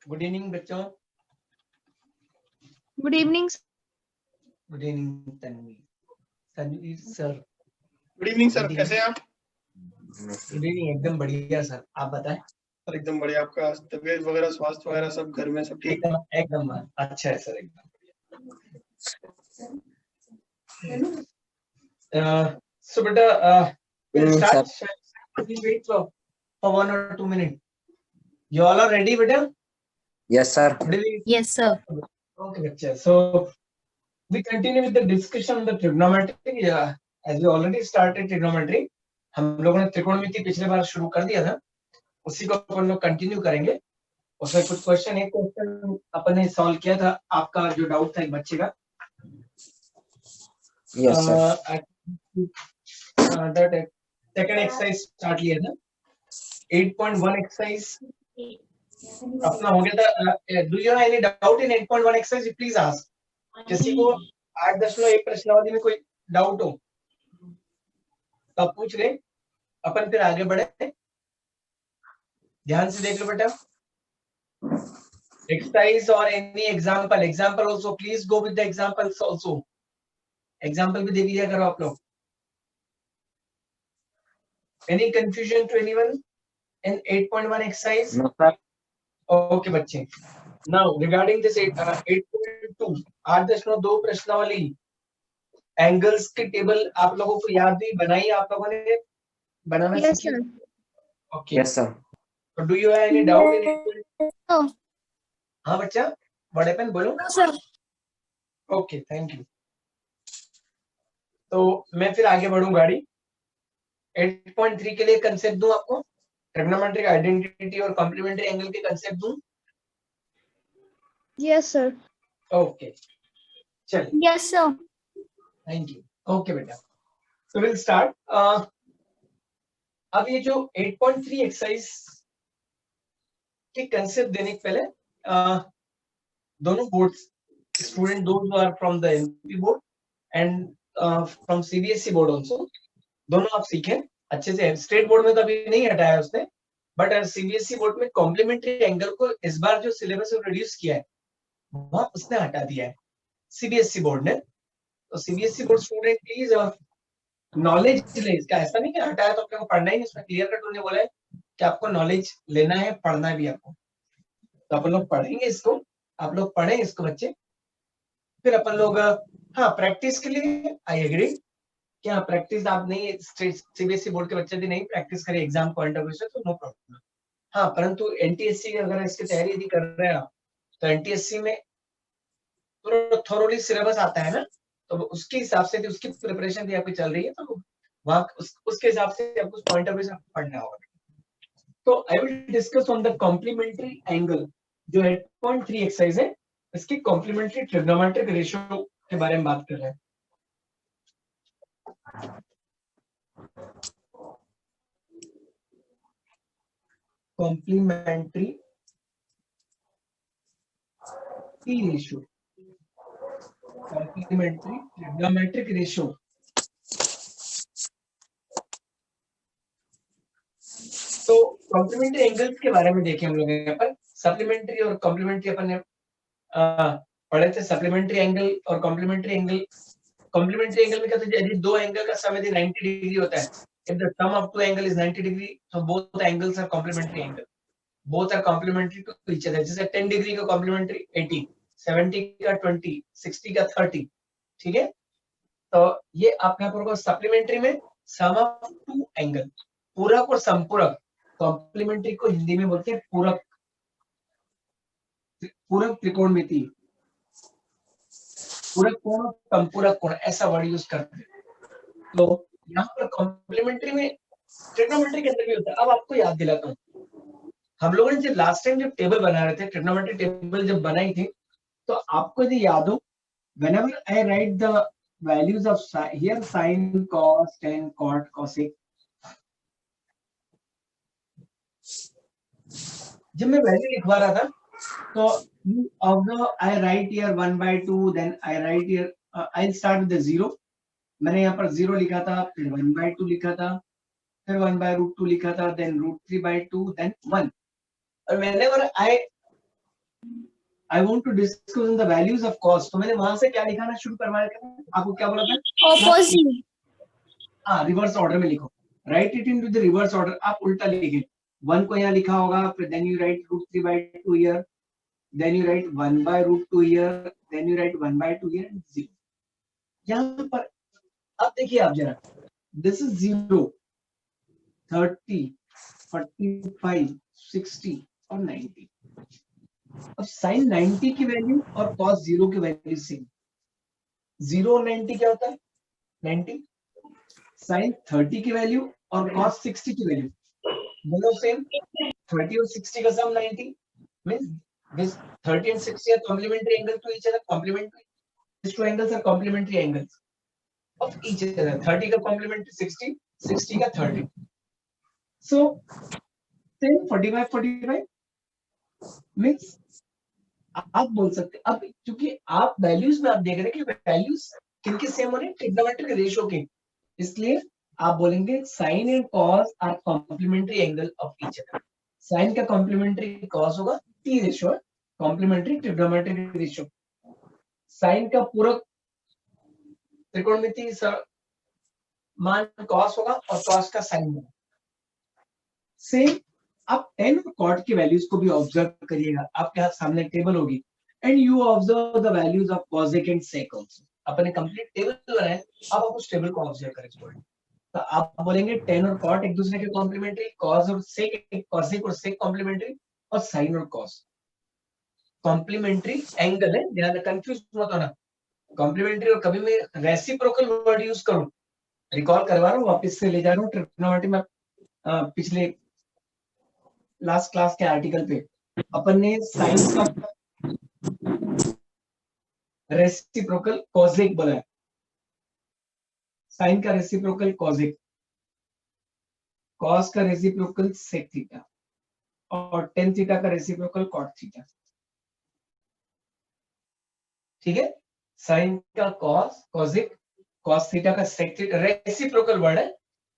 Good evening बच्चों। Good evening. Good evening Tanveer sir. Good evening sir, कैसे हैं आप? गुड इवनिंग, एकदम बढ़िया सर, आप बताएं। सर एकदम बढ़िया। आपका तबीयत वगैरह, स्वास्थ्य वगैरह सब घर में सब ठीक? एकदम अच्छा है सर, एकदम बढ़िया। So बेटा, we'll start. Wait for 1 or 2 minutes. You all are ready, बेटा? Yes, sir. Yes, sir. Okay, बच्चा. So we continue with the discussion on the trigonometry. As we already started trigonometry, हम लोगों ने त्रिकोणमिति पिछले बार शुरू कर दिया था, उसी को अपन लोग कंटिन्यू करेंगे। उसमें कुछ क्वेश्चन, एक क्वेश्चन अपन ने सॉल्व किया था, आपका जो डाउट था एक बच्चे का। Yes, sir. That second exercise start किया था, 8.1 एक्सरसाइज अपना हो गया था। Do you have any doubt in 8.1 exercise? Please ask. किसी को 8.1 प्रश्नावली में कोई डाउट हो तो आप पूछ ले, अपन फिर आगे बढ़े। ध्यान से देख लो बेटा, एक्सरसाइज और any example, example also please go with the examples also. Example भी दे दिया करो आप लोग। Any confusion to anyone in 8.1 exercise? No, sir. Okay बच्चे, नाउ रिगार्डिंग दिस 8.2 8.2 प्रश्नावली, एंगल्स की टेबल आप लोगों को याद भी बनाई, आप लोगों ने बनाना Yes, सीखी? sir. Okay, Yes, sir. Do you have any doubt in it? No, हाँ बच्चा, व्हाट हैपेंड, बोलो। sir. Okay, thank you. तो मैं फिर आगे बढ़ूं गाड़ी। 8.3 के लिए कंसेप्ट दूं आपको, ट्रिग्नोमेट्रिक आइडेंटिटी और कॉम्प्लीमेंट्री एंगल के कंसेप्ट दूं? Yes, sir. ओके, चलिए, Yes, sir. Thank you. Okay बेटा, सो विल स्टार्ट। अब ये जो 8.3 एक्सरसाइज के कंसेप्ट देने के पहले दोनों boards student, those are from the MP board and from CBSE board also, दोनों आप सीखें अच्छे से। स्टेट बोर्ड में तो अभी नहीं हटाया उसने, बट सीबीएसई बोर्ड में कॉम्प्लीमेंट्री एंगल को इस बार जो सिलेबस में रिड्यूस किया है वहां उसने हटा दिया है सीबीएसई बोर्ड ने। तो CBSE board student please knowledge ले इसका, ऐसा नहीं कि हटाया तो आपको पढ़ना ही नहीं, उसमें क्लियर कट उन्होंने बोला है कि आपको नॉलेज लेना है, पढ़ना भी आपको। तो अपन लोग पढ़ेंगे इसको, आप लोग पढ़ें इसको बच्चे, फिर अपन लोग हाँ प्रैक्टिस के लिए आई एग्री कि हाँ प्रैक्टिस आप नहीं, सीबीएसई बोर्ड के बच्चे भी नहीं प्रैक्टिस करें एग्जाम पॉइंट ऑफ व्यू से, तो नो प्रॉब्लम। हाँ, परंतु एनटीएससी अगर इसकी तैयारी यदि कर रहे हैं आप, तो एनटीएससी में पूरा थोरोली सिलेबस आता है ना, तो उसके हिसाब से भी उसकी प्रिपरेशन भी आपकी चल रही है, तो वहां उसके हिसाब से आपको उस पॉइंट ऑफ व्यू से पढ़ना होगा। तो I will discuss on the complementary angle, जो 8.3 एक्सरसाइज है, इसकी कॉम्प्लीमेंट्री ट्रिग्नोमेट्रिक रेशियो के बारे में बात कर रहे हैं। Complementary ratio, complementary trigonometric ratio. तो कॉम्प्लीमेंट्री एंगल्स के बारे में देखें हम लोग यहाँ पर। सप्लीमेंट्री और कॉम्प्लीमेंट्री अपन ने पढ़े थे। सप्लीमेंट्री एंगल और कॉम्प्लीमेंट्री एंगल, कॉम्प्लीमेंट्री एंगल में क्या होता है, यदि दो एंगल का सम यदि 90 डिग्री होता है, if the sum of two angle is 90 degree, so both angles are complementary angle, both are complementary to each other। जैसे 10 डिग्री का कॉम्प्लीमेंट्री 80, 70 का 20, 60 का 30, ठीक है। तो ये आपका होगा सप्लीमेंट्री में सम ऑफ टू एंगल, पूरक और संपूरक। कॉम्प्लीमेंट्री को हिंदी में बोलते हैं पूरक, पूरक त्रिकोणमिति, पूरक कोण, संपूरक कोण, ऐसा वर्ड यूज करते हैं। तो यहाँ पर कॉम्प्लीमेंट्री में ट्रिग्नोमेट्री के अंदर भी होता है। अब आपको याद दिलाता हूँ, हम लोगों ने जब लास्ट टाइम जब टेबल बना रहे थे, ट्रिग्नोमेट्री टेबल जब बनाई थी, तो आपको यदि याद हो, whenever I write the values of here sin, cos, tan, cot, cosec, जब मैं वैल्यू लिखवा रहा था, तो although I write here 1/2, then I write here I'll start with the 0, मैंने यहाँ पर 0 लिखा था, फिर 1/2 लिखा था, फिर 1/√2 लिखा था, then √3/2, then 1। और whenever I I want to discuss the values of cost. तो मैंने वहां से क्या लिखाना शुरू करवाया था, आपको क्या बोला था? ऑपोजिट। हाँ, रिवर्स ऑर्डर में लिखो, write it into the reverse order. आप उल्टा लिखे, 1 को यहाँ लिखा होगा, फिर then you write √3/2 year, then you write 1/√2 year, then you write 1/2 year and 0. यहाँ पर अब देखिए आप जरा, this is 0, 30, 45, 60 और 90। अब sin 90 की वैल्यू और cos 0 की वैल्यू सेम। 0 और 90 क्या होता है? 90। sin 30 की वैल्यू और cos 60 की वैल्यू दोनों सेम। 30 और 60 का सम 90 means this 30 and 60 are complementary angles to each other. Complementary. These two angles are complementary angles of each other. 30 का complementary 60, 60 का 30. So 10, 45, 45 means आप बोल सकते, अब क्योंकि आप वैल्यूज में आप देख रहे हैं कि वैल्यूज किनके सेम हो रहे हैं, ट्रिग्नोमेट्रिक रेशियो के, इसलिए आप बोलेंगे sine and cos are complementary angle of each other. Sine का कॉम्प्लीमेंट्री कॉस होगा T ratio, complementary trigonometric ratio. Sine का पूरक त्रिकोणमिति मान कॉस होगा और कॉस का साइन होगा। सेम आप tan और cot की वैल्यूज को भी ऑब्जर्व करिएगा, आपके हाथ सामने टेबल होगी, and you observe the values of cosec and sec also. अपने कंप्लीट टेबल बनाए, अब आप उस टेबल को ऑब्जर्व करें स्टूडेंट। तो आप बोलेंगे tan और cot एक दूसरे के कॉम्प्लीमेंट्री, cos और sec, cosec और sec कॉम्प्लीमेंट्री, और sin और cos कॉम्प्लीमेंट्री एंगल है। ध्यान रखना, कंफ्यूज मत होना। कॉम्प्लीमेंट्री और कभी मैं रेसिप्रोकल वर्ड यूज करूं, रिकॉल करवा रहा हूं, वापस से ले जा रहा हूं ट्रिग्नोमेट्री में। पिछले लास्ट क्लास के आर्टिकल पे अपन ने साइन का रेसिप्रोकल कॉसेक बोला है। साइन का रेसिप्रोकल कॉसेक, कॉस का रेसिप्रोकल सेक थीटा, और टेन थीटा का रेसिप्रोकल कॉट थीटा। ठीक है, साइन का कॉस कॉसेक, कॉस थीटा का सेक थीटा, रेसिप्रोकल वर्ड है।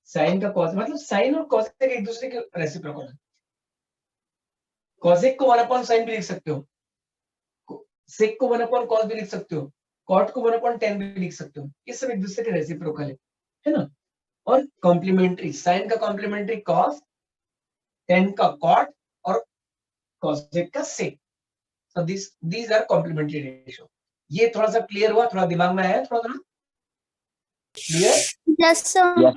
साइन का कॉस मतलब साइन और कॉसेक एक दूसरे के रेसिप्रोकल है। कॉसेक को 1/sin भी लिख सकते हो, सेक को 1/cos भी लिख सकते हो, कॉट को 1/tan भी लिख सकते हो। ये सब एक दूसरे के रेसिप्रोकल है ना। और कॉम्प्लीमेंट्री, साइन का कॉम्प्लीमेंट्री कॉस, tan का कॉट और कॉसेक का sec. So these are complementary ratio. ये थोड़ा सा क्लियर हुआ, थोड़ा दिमाग में आया, थोड़ा थोड़ा क्लियर? Yes sir.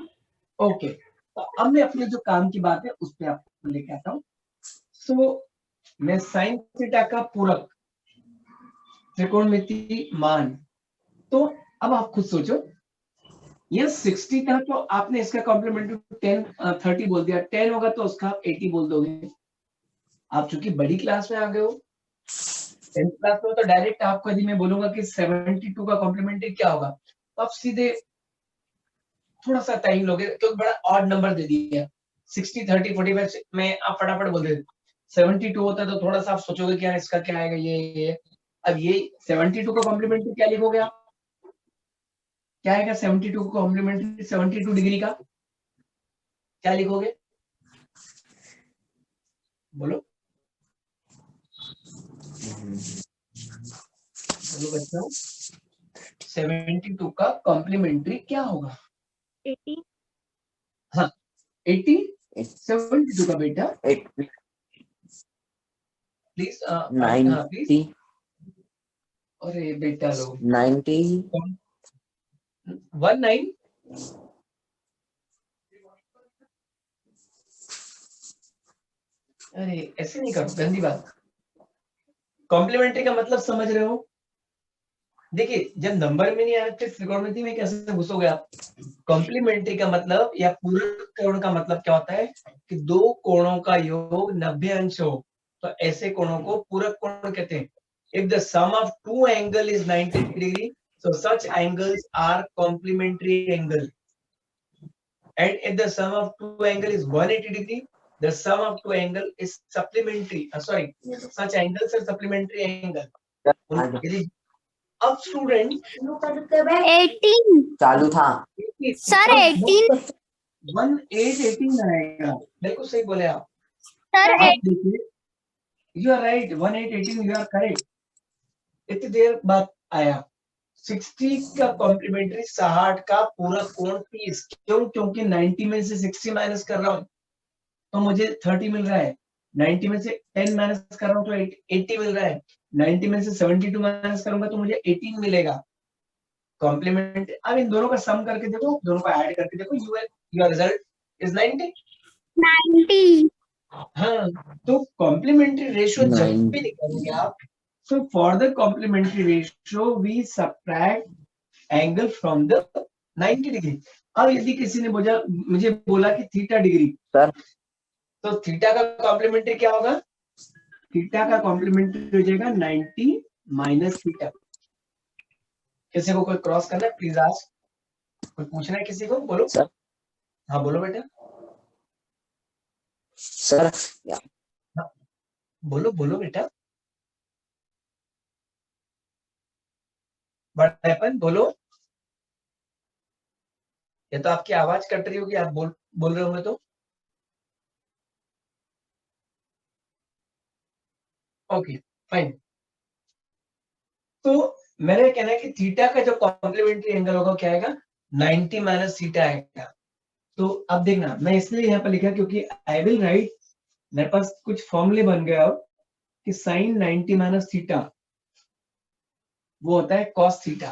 ओके, तो अब मैं अपने जो काम की बात है उस पे आपको लेके आता हूँ। सो मैं साइन थीटा का पूरक त्रिकोणमिति मान, तो अब आप खुद सोचो, ये 60 था तो आपने इसका कॉम्प्लीमेंट्री 30 बोल दिया, 10 होगा तो उसका 80 बोल दोगे। आप चूंकि बड़ी क्लास में आ गए हो, 10th क्लास में, तो डायरेक्ट आपको यदि मैं बोलूंगा कि 72 का कॉम्प्लीमेंट्री क्या होगा, तो आप सीधे थोड़ा सा टाइम लोगे क्योंकि बड़ा ऑड नंबर दे दिया। 60, 30, 45 में आप फटाफट बोल देते। 72 होता तो थोड़ा सा आप सोचोगे कि यार इसका क्या आएगा, ये। अब ये 72 का कॉम्प्लीमेंट्री क्या लिखोगे आप? क्या आएगा 72 का कॉम्प्लीमेंट्री? 72 डिग्री का क्या लिखोगे? बोलो बोलो बच्चों, 72 का कॉम्प्लीमेंट्री क्या होगा? 80। हाँ 80, 72 का बेटा प्लीज, 90, अरे बेटा लोग 90, 19, अरे ऐसे नहीं करो, गंदी बात। कॉम्प्लीमेंट्री का मतलब समझ रहे हो? देखिए, जब नंबर में नहीं आए थे त्रिकोणमिति में कैसे घुसोगे आप? कॉम्प्लीमेंट्री का मतलब या पूरक कोण का मतलब क्या होता है कि दो कोणों का योग 90 अंश हो, तो ऐसे कोणों को पूरक कोण कहते हैं। If the sum of two angle is 90 degree, so such angles are complementary angle. And if the sum of two angle is 180 degree, the sum of two angle is supplementary. Such angles are supplementary angle. अब student 18 चालू था sir. 18 18 आएगा, बिल्कुल सही बोले आप। Sir. आप देखिए you are right, 1818 you are correct. इतनी देर बाद आया 60 का कॉम्प्लीमेंट्री 60 का पूरा कोण 30, क्यों? क्योंकि 90 में से 60 माइनस कर रहा हूं तो मुझे 30 मिल रहा है, 90 में से 10 माइनस कर रहा हूं तो 80 मिल रहा है, 90 में से 72 माइनस करूंगा तो मुझे 18 मिलेगा। कॉम्प्लीमेंट, अब इन दोनों का सम करके देखो, दोनों का ऐड करके देखो, योर रिजल्ट इज 90। 90। हाँ, तो कॉम्प्लीमेंट्री रेशियो जब 90 भी निकालेंगे आप, so for the complementary ratio we subtract angle from the 90 degree. अब यदि किसी ने मुझे बोला कि थीटा डिग्री, सर तो थीटा का कॉम्प्लीमेंट्री क्या होगा? थीटा का कॉम्प्लीमेंट्री हो जाएगा 90 माइनस थीटा। किसी को कोई क्रॉस करना है प्लीज आस्क, कोई पूछना है किसी को? बोलो। सर हाँ बोलो बेटा, सर बोलो बोलो बेटा, व्हाट हैपन, बोलो। या तो आपकी आवाज कट रही होगी, आप बोल रहे होंगे तो। Okay fine. तो मेरा कहना है कि थीटा का जो कॉम्प्लीमेंट्री एंगल होगा क्या आएगा? 90 माइनस थीटा आएगा। तो अब देखना, मैं इसलिए यहाँ पर लिखा क्योंकि आई विल राइट, मेरे पास कुछ फॉर्मूले बन गया अब कि साइन 90 माइनस थीटा वो होता है कॉस थीटा,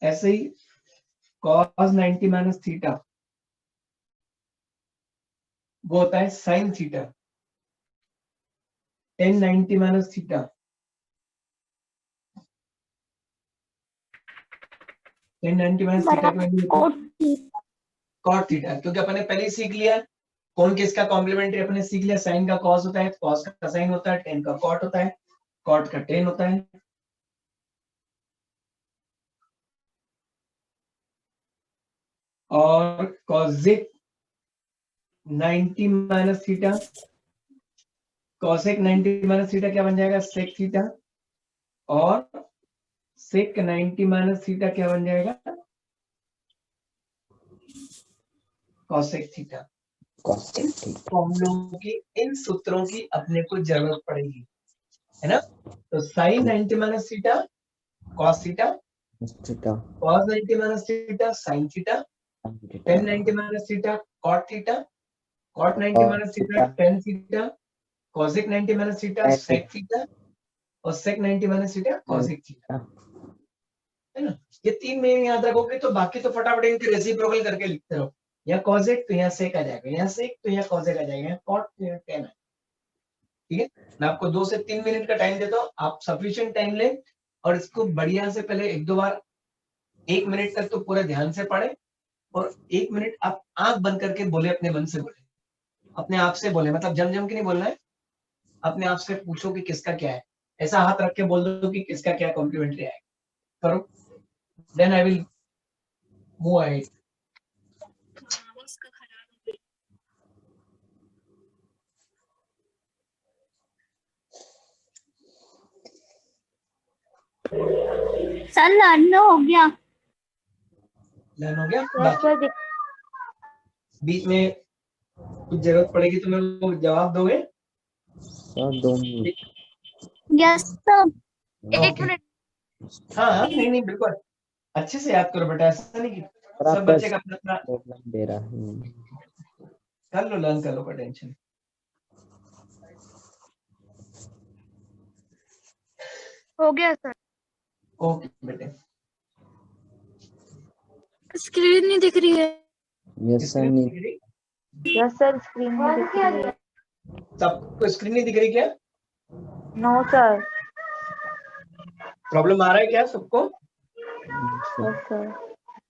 ऐसे ही कॉस 90 माइनस थीटा वो होता है sine theta, ten 90 minus theta tan 90 minus theta की वैल्यू कॉट थीटा, क्योंकि अपने पहले ही सीख लिया कौन किसका कॉम्प्लीमेंट्री, अपने सीख लिया साइन का कॉस होता है, कॉस का साइन होता है, टेन का कॉट होता है, कॉट का टेन होता है। और cosec 90 minus theta, cosec 90 minus theta क्या बन जाएगा? Sec theta. और सेक 90 माइनस थीटा क्या बन जाएगा? Cosec theta. तो हम लोगों की इन सूत्रों की अपने को जरूरत पड़ेगी, है ना? तो sine 90 minus theta cos theta, cos 90 minus theta sin theta, tan 90 minus theta cot theta, cot 90 minus theta tan theta, cosec 90 minus theta sec theta और sec 90 minus theta cosec theta, है ना? ये तीन में याद रखोगे तो बाकी तो फटाफट इनके रेसिप्रोकल करके लिखते रहो। यहाँ cosec तो यहाँ sec आ जाएगा, यहाँ sec तो यहाँ cosec आ जाएगा, यहाँ cot तो यहाँ tan है। ठीक है, मैं आपको 2 से 3 मिनट का टाइम देता हूँ, आप सफिशिएंट टाइम लें और इसको बढ़िया से पहले 1-2 बार 1 मिनट तक तो पूरा ध्यान से पढ़े और 1 मिनट आप आंख बंद करके बोले, अपने मन से बोले, अपने आप से बोले, मतलब जम जम के नहीं बोलना है, अपने आप से पूछो कि किसका क्या है, ऐसा हाथ रख के बोल दो कि किसका क्या कॉम्प्लीमेंट्री आएगा, करो, then I will move ahead. Sir learn हो गया। लर्न हो गया? बाकी बीच में कुछ जरूरत पड़ेगी तो मेरे को जवाब दोगे? Yes sir. एक मिनट। हाँ हाँ, नहीं नहीं बिल्कुल अच्छे से याद करो बेटा, ऐसा नहीं कि सब बच्चे का अपना अपना दे रहा है। कर लो, लर्न कर लो, कोई टेंशन। हो गया सर। ओके बेटे, स्क्रीन नहीं दिख रही है। यस सर नहीं। यस सर, स्क्रीन में दिख रही है। सबको स्क्रीन नहीं दिख रही क्या? No sir. प्रॉब्लम आ रहा है क्या सबको? Yes sir.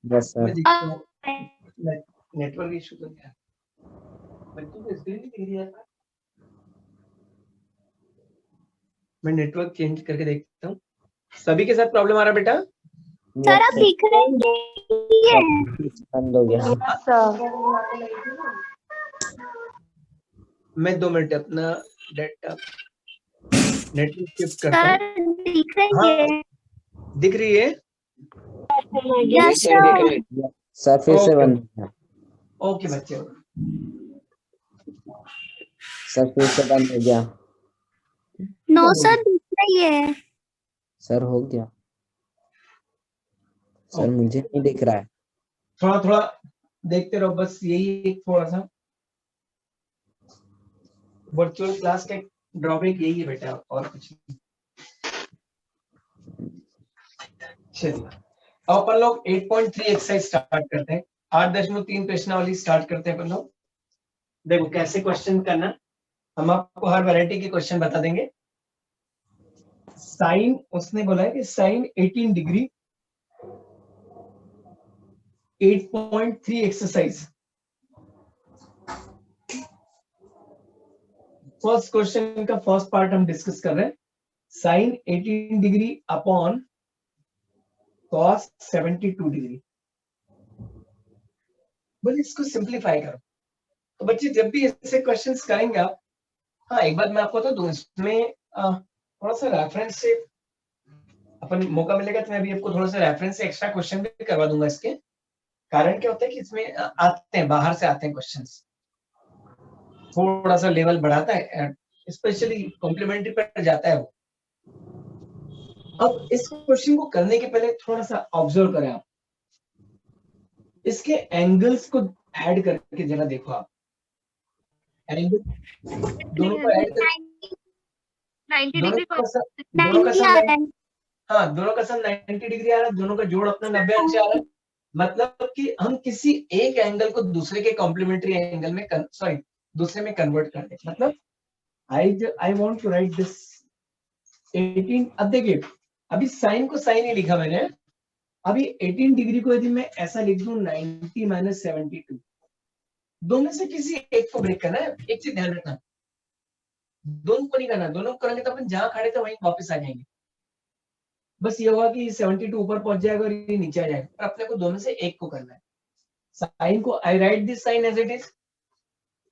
यस मैं सर। देखता हूँ नेटवर्क इशू तो क्या, बच्चों को स्क्रीन नहीं दिख रही है। मैं नेटवर्क चेंज करके देखता हूँ। सभी के साथ प्रॉब्लम आ रहा है बेटा? सर आप दिख रहे हैं। बंद हो गया। Yes sir. मैं 2 मिनट अपना डेटा नेटवर्क शिफ्ट करता सर हूँ। दिख रही है। दिख रही है? Yes sir. सर फिर से बंद। ओके बच्चे, सर फिर से बंद हो गया। नो सर दिख रही है। सर हो गया। सर मुझे नहीं दिख रहा है। थोड़ा थोड़ा देखते रहो, बस यही एक थोड़ा सा वर्चुअल क्लास का ड्रॉबैक यही है बेटा, और कुछ नहीं। चलिए अब अपन लोग 8.3 एक्सरसाइज स्टार्ट करते हैं। 8.3 प्रश्नावली स्टार्ट करते हैं अपन लोग। देखो कैसे क्वेश्चन करना, हम आपको हर वैरायटी के क्वेश्चन बता देंगे। साइन, उसने बोला है कि sine 18 degree 8.3 exercise. First question का फर्स्ट पार्ट हम डिस्कस कर रहे हैं। Sine 18 degree upon cos 72 degree. बोले इसको सिंप्लीफाई करो। तो बच्चे जब भी ऐसे क्वेश्चंस करेंगे आप, हाँ एक बात मैं आपको बता दूं, इसमें थोड़ा सा रेफरेंस से अपन मौका मिलेगा तो मैं भी आपको थोड़ा सा रेफरेंस से एक्स्ट्रा क्वेश्चन भी करवा दूंगा। इसके कारण क्या होता है कि इसमें आते हैं, बाहर से आते हैं क्वेश्चंस, थोड़ा सा लेवल बढ़ाता है, स्पेशली कॉम्प्लीमेंट्री पर जाता है वो। अब इस क्वेश्चन को करने के पहले थोड़ा सा ऑब्जर्व करें आप, इसके एंगल्स को ऐड करके जरा देखो आप। एंगल दोनों को ऐड कर, 90 दोनों डिग्री का सम, 90 आ रहा है। हाँ दोनों का सम 90 डिग्री आ रहा है, दोनों का जोड़ अपना 90 अंश आ रहा है। मतलब कि हम किसी एक एंगल को दूसरे के कॉम्प्लीमेंट्री एंगल में सॉरी दूसरे में कन्वर्ट कर दें। मतलब I want to write this 18। अब देखिए अभी साइन को साइन ही लिखा मैंने, अभी 18 डिग्री को यदि मैं ऐसा लिख दूं 90 माइनस 72, दो में से किसी एक को ब्रेक करना है। एक चीज ध्यान रखना, दोनों को नहीं करना, दोनों को करेंगे तो अपन जहां खड़े थे वहीं वापस आ जाएंगे। बस ये होगा कि 72 ऊपर पहुंच जाएगा और ये नीचे आ जाएगा, पर अपने को दोनों से एक को करना है। साइन को I write this sine as it is.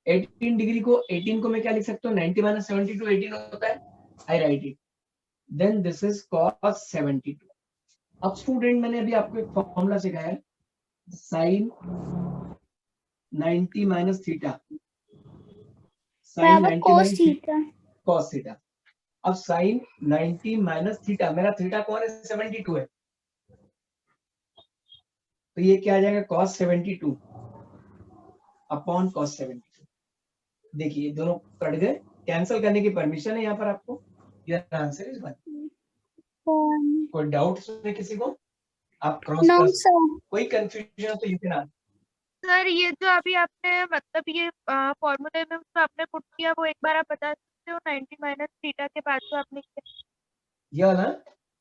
18 degree को 18 को मैं क्या लिख सकता हूँ, 90 माइनस 72 18 होता है, I write it. Then this is cos 72। अब स्टूडेंट मैंने अभी आपको एक फॉर्मूला सिखाया है, sine 90 minus theta, sine 90 cos minus theta. cos theta. अब साइन 90 माइनस थीटा, मेरा थीटा कौन है, 72 है, तो ये क्या आ जाएगा cos 72 अपॉन cos 72। देखिए दोनों कट गए, कैंसिल करने की परमिशन है यहाँ पर आपको। Your answer is 1। कोई डाउट इसमें किसी को, आप क्रॉस नो कर, सर। कोई कंफ्यूजन हो तो यू कैन आस्क। सर ये जो अभी आपने मतलब ये फॉर्मूले में जो आपने पुट किया वो एक बार आप बता सकते हो, 90 माइनस थीटा के बाद जो आपने किया। ये वाला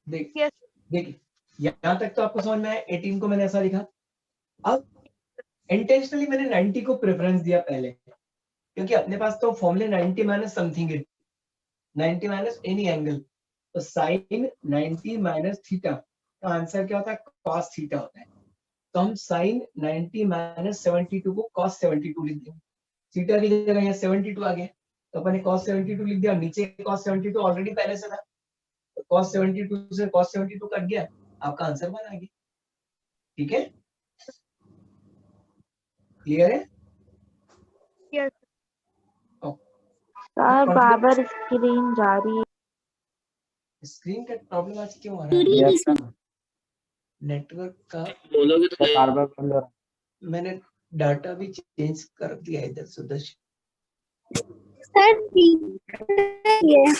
देख, Yes. देखिए यहाँ तक तो आपको समझ में आया। 18 को मैंने ऐसा लिखा, अब इंटेंशनली मैंने 90 को प्रेफरेंस दिया पहले, क्योंकि अपने पास तो फॉर्मूले 90 माइनस समथिंग है, 90 माइनस एनी एंगल, तो साइन 90 माइनस थीटा का आंसर क्या होता है, cos थीटा होता है। तो हम साइन 90 माइनस 72 को cos 72 लिख देंगे, थीटा की जगह यहाँ 72 आ गया, तो अपन ने cos 72 लिख दिया, नीचे cos 72 ऑलरेडी पहले से था, तो cos 72 से cos 72 कट गया, आपका आंसर 1 आ गया। ठीक है, क्लियर है? Yes. सर बाबर स्क्रीन जा रही है। स्क्रीन का प्रॉब्लम आज क्यों आ रहा है? Yes sir. नेटवर्क का बोलोगे तो बार बार बंद हो रहा मैंने डाटा भी चेंज कर दिया इधर सुदर्शन। सर दिख रही है।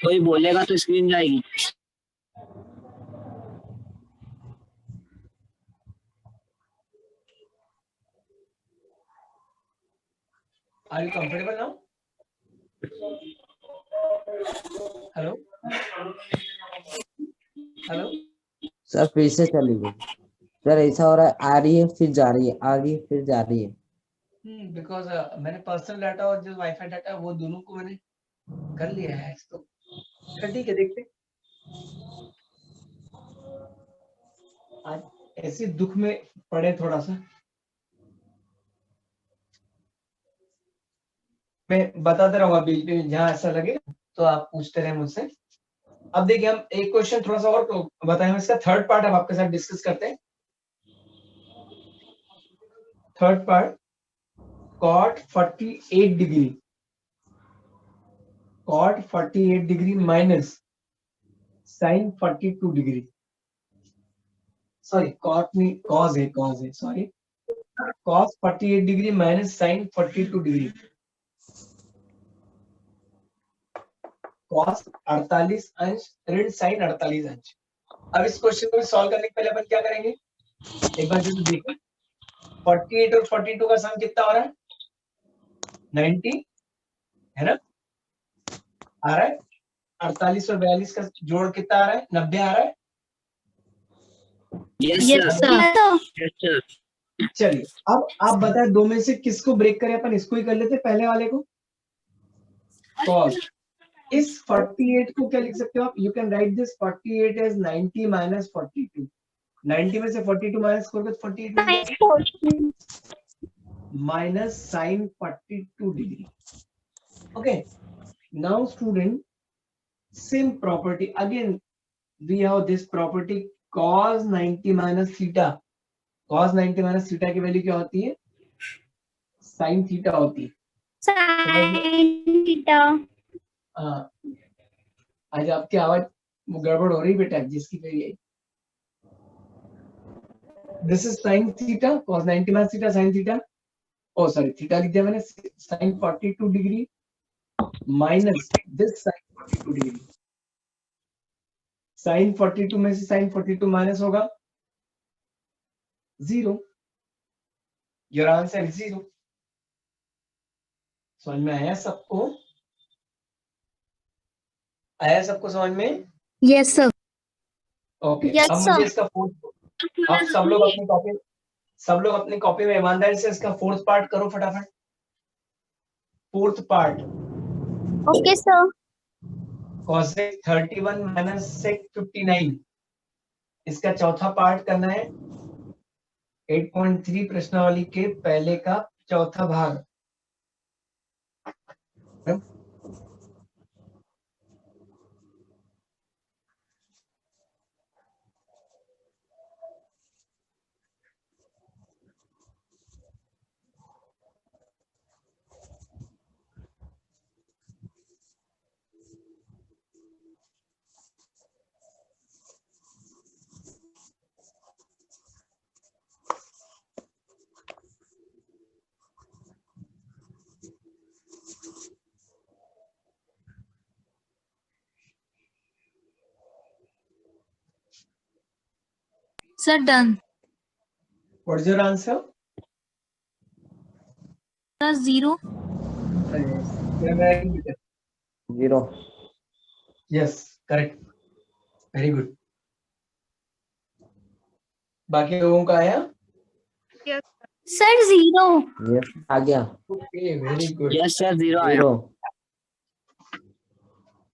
कोई बोलेगा तो स्क्रीन जाएगी। Are you comfortable now? Hello hello, sir फिर से चली गई। सर ऐसा हो रहा है, आ रही है फिर जा रही है, आ रही है फिर जा रही है। बिकॉज मैंने पर्सनल डाटा और जो वाईफाई डाटा है वो दोनों को मैंने कर लिया है, तो ठीक है देखते। आज ऐसे दुख में पड़े थोड़ा सा, मैं बताते रहूंगा बीच में, जहां ऐसा लगे तो आप पूछते रहे मुझसे। अब देखिए हम एक क्वेश्चन थोड़ा सा और बताएं, हम इसका थर्ड पार्ट अब आपके साथ डिस्कस करते हैं। Third part cot 48 degree, cot 48 degree minus sin 42 degree, sorry cot नहीं cos है sorry, cos 48 degree minus sin 42 degree, cos 48 अंश ऋण sin 48 अंश। अब इस क्वेश्चन को सॉल्व करने के पहले अपन क्या करेंगे, एक बार जरूर देखो 48 और 42 का सम कितना हो रहा है, 90 है ना, आ रहा है। 48 और 42 का जोड़ कितना आ रहा है, 90 आ रहा है। Yes Yes, sir, sir. Yes sir. चलिए अब आप बताएं दो में से किसको ब्रेक करें, अपन इसको ही कर लेते पहले वाले को। cos इस 48 को क्या लिख सकते हो आप, you can write this 48 as 90 minus 42, 90 में से 42 माइनस करोगे तो 48 बन जाएगा, minus sin 42 degree. Okay, now student same property again, we have this property cos 90 minus theta, cos 90 minus theta की वैल्यू क्या होती है, sin theta होती है। Sin theta. हाँ, आज आपकी आवाज गड़बड़ हो रही बेटा, जिसकी वजह है। This is sin theta, cos 90 minus theta sin theta, oh sorry theta लिख दिया मैंने, sin 42 degree minus this sin 42 degree, sin 42 में से sin 42 माइनस होगा 0, योर आंसर 0। समझ में आया सबको, आया सबको समझ में? Yes, sir. ओके Yes, अब मुझे sir. इसका फोर्थ, अब सब लोग अपनी कॉपी में ईमानदारी से इसका फोर्थ पार्ट करो फटाफट, fourth part Okay, sir. cosec 31 minus sec 59, इसका चौथा पार्ट करना है, 8.3 प्रश्नावली के पहले का चौथा भाग। Sir, done. What is your answer? Sir, 0. Zero. Yes, correct. Very good. बाकी लोगों का आया? Yes, Sir, 0. यस आ गया। Okay, very good. Yes sir, 0 आया। जीरो।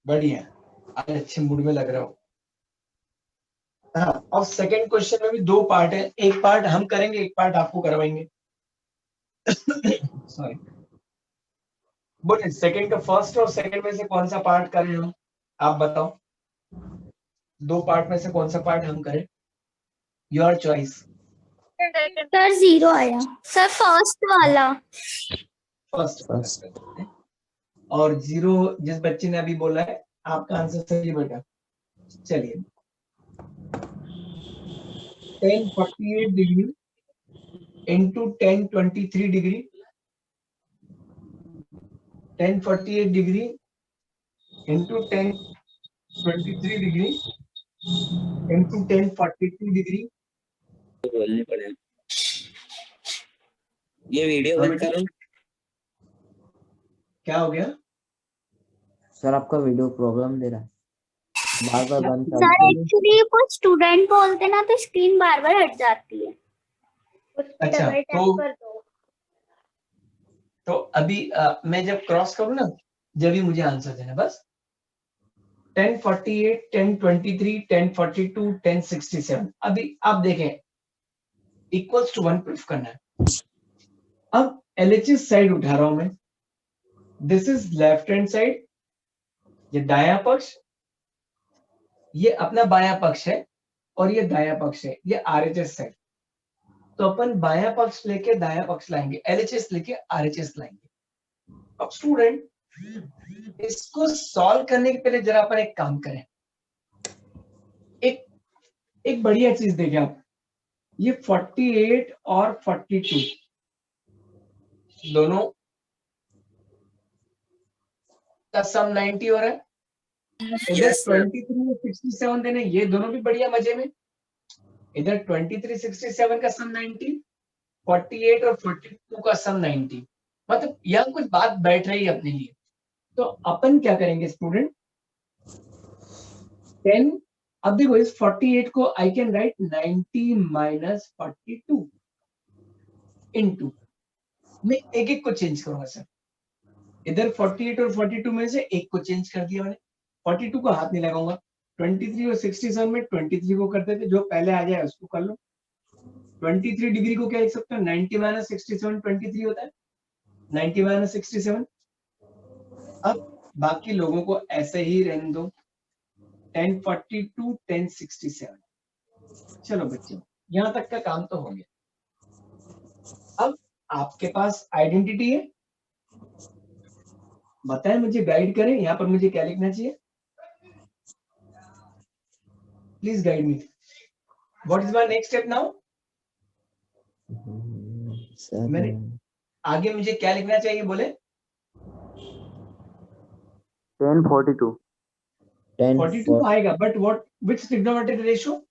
बढ़िया, आज अच्छे मूड में लग रहा हो। हाँ, अब सेकंड क्वेश्चन में भी दो पार्ट है, एक पार्ट हम करेंगे, एक पार्ट आपको करवाएंगे। सॉरी, बोलिए सेकंड का फर्स्ट और सेकंड में से कौन सा पार्ट करें हम, आप बताओ, दो पार्ट में से कौन सा पार्ट हम करें, योर चॉइस। Sir, 0 आया. Sir, first वाला. फर्स्ट और 0 जिस बच्चे ने अभी बोला है, आपका आंसर सही है बेटा। चलिए 1048 degree into 1023 degree, 1048 degree into 1023 degree into 1042 degree. बोलने पड़ेगा। ये वीडियो बंद करो। क्या हो गया? सर आपका वीडियो प्रॉब्लम दे रहा है, बार बार बंद सर करते हैं। एक्चुअली कुछ स्टूडेंट बोलते ना तो स्क्रीन बार बार हट जाती है। अच्छा, तो अभी मैं जब क्रॉस करूँ ना, जब ही मुझे आंसर देना बस। 1048, 1023, 1042, 1067, अभी आप देखें इक्वल्स टू 1 प्रूफ करना है। अब LHS साइड उठा रहा हूं मैं, this is left hand side, ये दायां पक्ष, ये अपना बायां पक्ष है, और ये दायां पक्ष है, ये RHS साइड। तो अपन बायां पक्ष लेके दायां पक्ष लाएंगे, LHS लेके RHS लाएंगे। अब स्टूडेंट इसको सॉल्व करने के पहले जरा अपन एक काम करें, एक बढ़िया चीज देखें आप, ये 48 और 42 दोनों का सम 90 हो रहा है। इधर Yes, sir. 23 और 67 देने, ये दोनों भी बढ़िया मजे में। इधर 23 67 का सम 90, 48 और 42 का सम 90, मतलब यहाँ कुछ बात बैठ रही है अपने लिए। तो अपन क्या करेंगे स्टूडेंट, 10, अब देखो इस 48 को आई कैन राइट 90 माइनस 42 इनटू, मैं एक एक को चेंज करूंगा सर। इधर 48 और 42 में से एक को चेंज कर दिया मैंने, 42 को हाथ नहीं लगाऊंगा। 23 और 67 में 23 को कर देते, जो पहले आ जाए उसको कर लो। 23 डिग्री को क्या लिख सकते हो, 90 माइनस 67 23 होता है, 90 माइनस 67। अब बाकी लोगों को ऐसे ही रहने दो, 1042 1067। चलो बच्चों यहां तक का काम तो हो गया। अब आपके पास आइडेंटिटी है, बताएं मुझे, गाइड करें, यहाँ पर मुझे क्या लिखना चाहिए, please guide me. What is my next step now, मैंने आगे मुझे क्या लिखना चाहिए बोले, 1042 42 आएगा, but what which trigonometric ratio,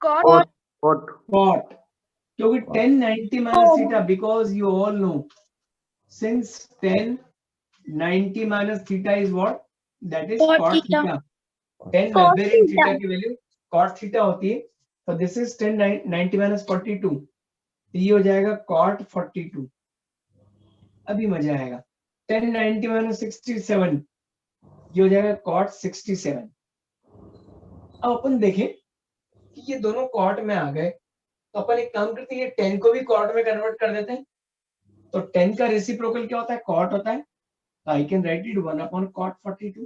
cot cot, क्योंकि 10 90 minus theta, because you all know since 10 90 minus theta is what, that is Cot cot theta. theta। 10 Cot 90 in theta. Theta की वैल्यू cot theta होती है, तो this is 10 90 minus 42, ये हो जाएगा cot 42। अभी मजा आएगा, 10 90 minus 67, ये हो जाएगा cot 67। अब अपन देखें कि ये दोनों कॉट में आ गए, तो अपन एक काम करते हैं, ये 10 को भी कॉट में कन्वर्ट कर देते हैं। तो 10 का रेसिप्रोकल क्या होता है, कॉट होता है, तो I can write it 1 upon cot 42।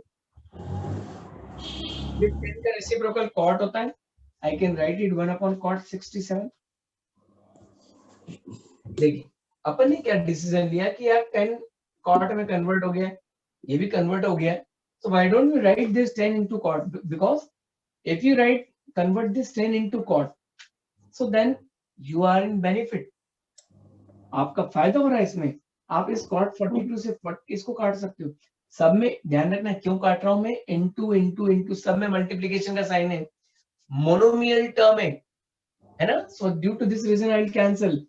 ये 10 का रेसिप्रोकल कॉट होता है, I can write it 1 upon cot 67। देखिए अपन ने क्या डिसीजन लिया कि यार 10 कॉट में कन्वर्ट हो गया, ये भी कन्वर्ट हो गया, so why don't we write this 10 into cot, because if you write convert this 10 into cot, so then you are in benefit, आपका फायदा हो रहा है इसमें। आप इस cot 42 से इसको काट सकते हो। सब में ध्यान रखना क्यों काट रहा हूं मैं, इनटू इनटू इनटू, सब में मल्टीप्लिकेशन का साइन है, मोनोमियल टर्म है ना, so due to this reason I will cancel,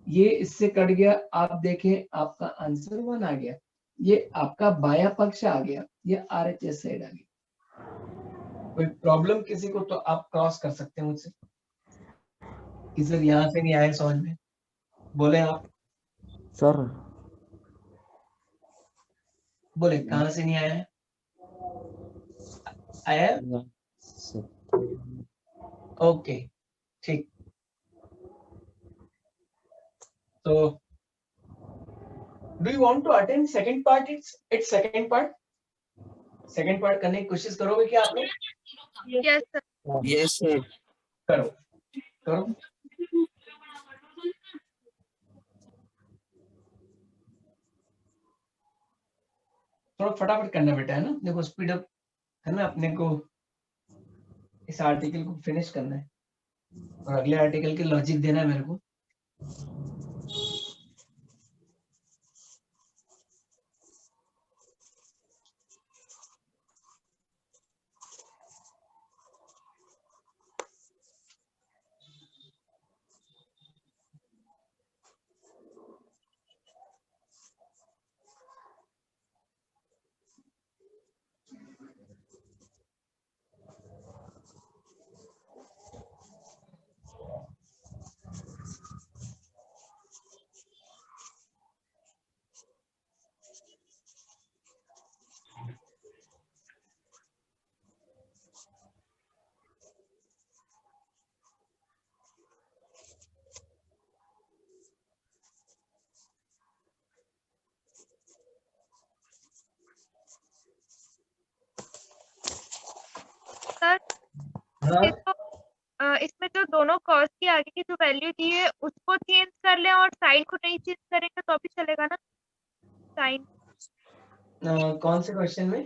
ये इससे कट गया, आप देखें आपका आंसर 1 आ गया, ये आपका बाया पक्ष आ गया, ये RHS साइड आ गया। कोई प्रॉब्लम किसी को तो आप क्रॉस कर सकते हैं मुझसे कि सर यहाँ से नहीं आए समझ में, बोले आप, सर बोले कहाँ से नहीं आया है, आया, ओके ठीक। तो do you want to attend second part, it's second part करने की कोशिश करोगे क्या आप लोग, yes sir. Yes, sir. करो करो, थोड़ा फटाफट करना बेटा, है ना, देखो स्पीड अप करना, अपने को इस आर्टिकल को फिनिश करना है और अगले आर्टिकल के लॉजिक देना है मेरे को। सर हाँ ये तो इसमें जो दोनों कॉस के आगे की जो वैल्यू दी है उसको चेंज कर लें और साइन को नहीं चेंज करेंगे तो भी चलेगा ना? साइन कौन से क्वेश्चन में?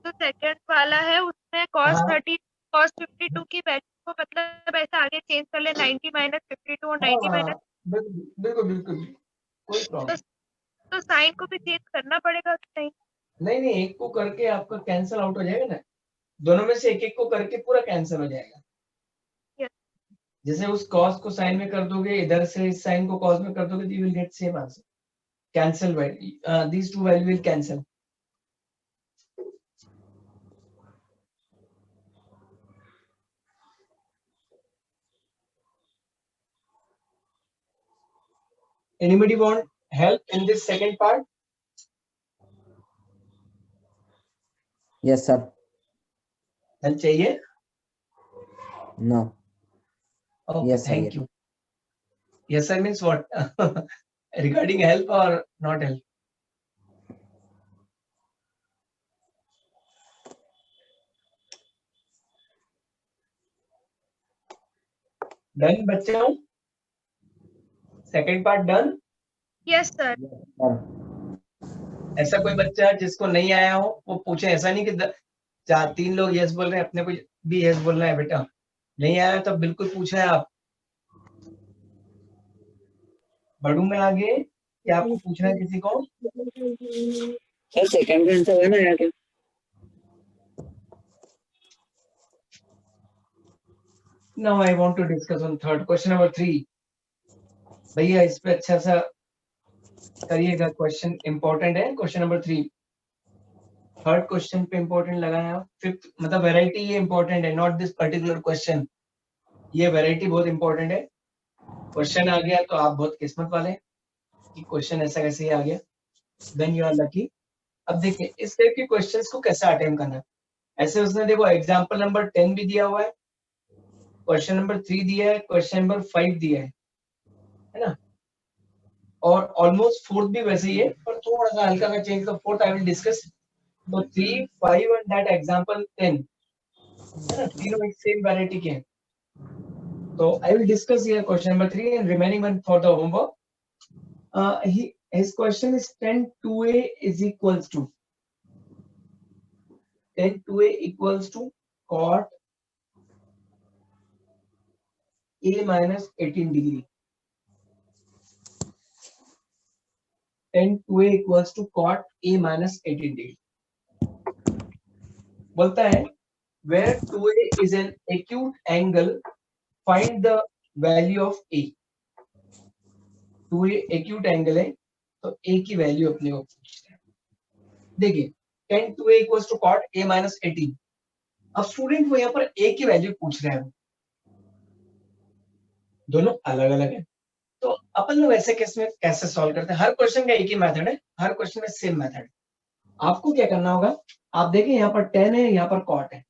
जो सेकंड वाला है उसमें cos हाँ 30 cos 52 की वैल्यू को मतलब ऐसा आगे चेंज कर ले 90 माइनस 52 और 90 हाँ माइनस, बिल्कुल बिल्कुल बिल्कुल, कोई प्रॉब्लम तो साइन को भी चेंज करना पड़ेगा कि नहीं? नहीं, एक को करके आपका कैंसिल आउट हो जाएगा ना, दोनों में से एक को करके पूरा कैंसिल हो जाएगा। Yes. जैसे उस कॉस को साइन में कर दोगे, इधर से इस साइन को कॉस में कर दोगे, तो you will get same answer, cancel value, these two value will cancel. Anybody want help in this second part? Yes, sir. Help चाहिए? No. Okay, Yes, sir. thank Yes. you. Yes, sir means what? Regarding help or not help? Done बच्चों? Second part done? Yes sir. Sir. ऐसा कोई बच्चा जिसको नहीं आया हो वो पूछे, ऐसा नहीं कि 4-3 लोग यस बोल रहे हैं, अपने को भी यस बोलना है बेटा। नहीं आया तो बिल्कुल पूछा है आप, बढ़ू में आगे क्या आपको पूछना है किसी को? सर सेकंड का आंसर है ना यार? Now I want to discuss on third question number 3. भैया इस पे अच्छा सा करिएगा, क्वेश्चन इंपॉर्टेंट है। क्वेश्चन नंबर 3 थर्ड क्वेश्चन पे इंपॉर्टेंट लगाया, फिफ्थ मतलब वैरायटी ये इंपॉर्टेंट है, नॉट दिस पर्टिकुलर क्वेश्चन, ये वैरायटी बहुत इंपॉर्टेंट है। क्वेश्चन आ गया तो आप बहुत किस्मत वाले कि क्वेश्चन ऐसा कैसे आ गया, देन यू आर लकी। अब देखिए इस टाइप के क्वेश्चंस को कैसे अटेम्प्ट करना है। ऐसे उसने देखो एग्जांपल नंबर 10 भी दिया हुआ है, क्वेश्चन नंबर 3 दिया है, क्वेश्चन नंबर 5 दिया है ना, और ऑलमोस्ट फोर्थ भी वैसे ही है, पर थोड़ा सा हल्का का चेंज, तो फोर्थ आई विल डिस्कस। तो 3, 5 एंड दैट एग्जांपल 10 है ना, तीनों एक सेम वैरायटी के हैं। तो I will discuss here question number 3 and remaining one for the homework. his question is 10 2a is equals to 10 2a equals to cot a minus 18 degree। 10 2a equals to cot a minus 18 degree। बोलता है where 2a is an acute angle, find the value of a। 2a acute angle है तो a की value अपने को पूछते हैं। देखिए 10 2a equals to cot a minus 18। अब स्टूडेंट वो यहाँ पर a की वैल्यू पूछ रहे हैं, दोनों अलग अलग है, तो अपन लोग ऐसे केस में कैसे सॉल्व करते हैं? हर क्वेश्चन का एक ही मेथड है, हर क्वेश्चन में सेम मेथड है। आपको क्या करना होगा, आप देखिए यहाँ पर 10 है, यहाँ पर cot है,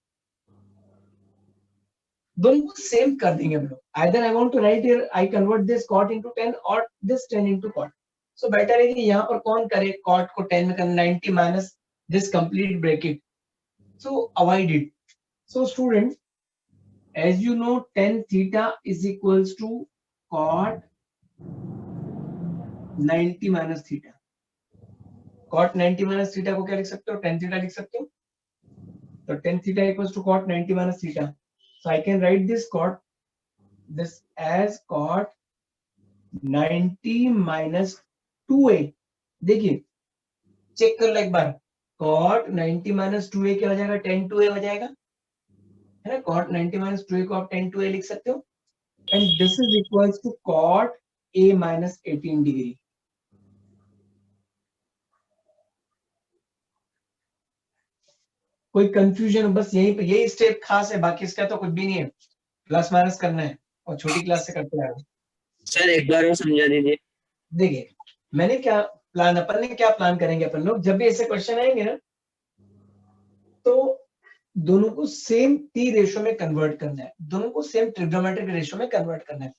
दोनों को सेम कर देंगे हम लोग। Either I want to write here I convert this cot into 10 और this 10 into cot। So better है कि यहाँ पर कौन करे, cot को 10 में करना, 90 minus this complete bracket, so avoid it. So student as you know 10 theta is equals to cot 90 minus theta। cot 90 minus theta को क्या लिख सकते हो, 10 theta लिख सकते हो। तो 10 theta equals to cot 90 minus theta। So I can write this as cot 90 minus 2a। देखिए चेक कर लो एक बार, cot 90 minus 2a क्या हो जाएगा, 10 2a हो जाएगा, है ना। cot 90 minus 2a को आप 10 2a लिख सकते हो, and this is equals to cot a minus 18 degree. कोई कंफ्यूजन? बस यही पे यही स्टेप खास है, बाकी इसका तो कुछ भी नहीं है, प्लस माइनस करना है और छोटी क्लास से करते हैं। सर एक बार और समझा दीजिए। देखिए मैंने क्या प्लान, अपन ने क्या प्लान करेंगे, अपन लोग जब भी ऐसे क्वेश्चन आएंगे ना तो दोनों को सेम टी रेशो में कन्वर्ट करना है, दोनों को सेम ट्रिग्नोमेट्रिक रेशो में कन्वर्ट करना है।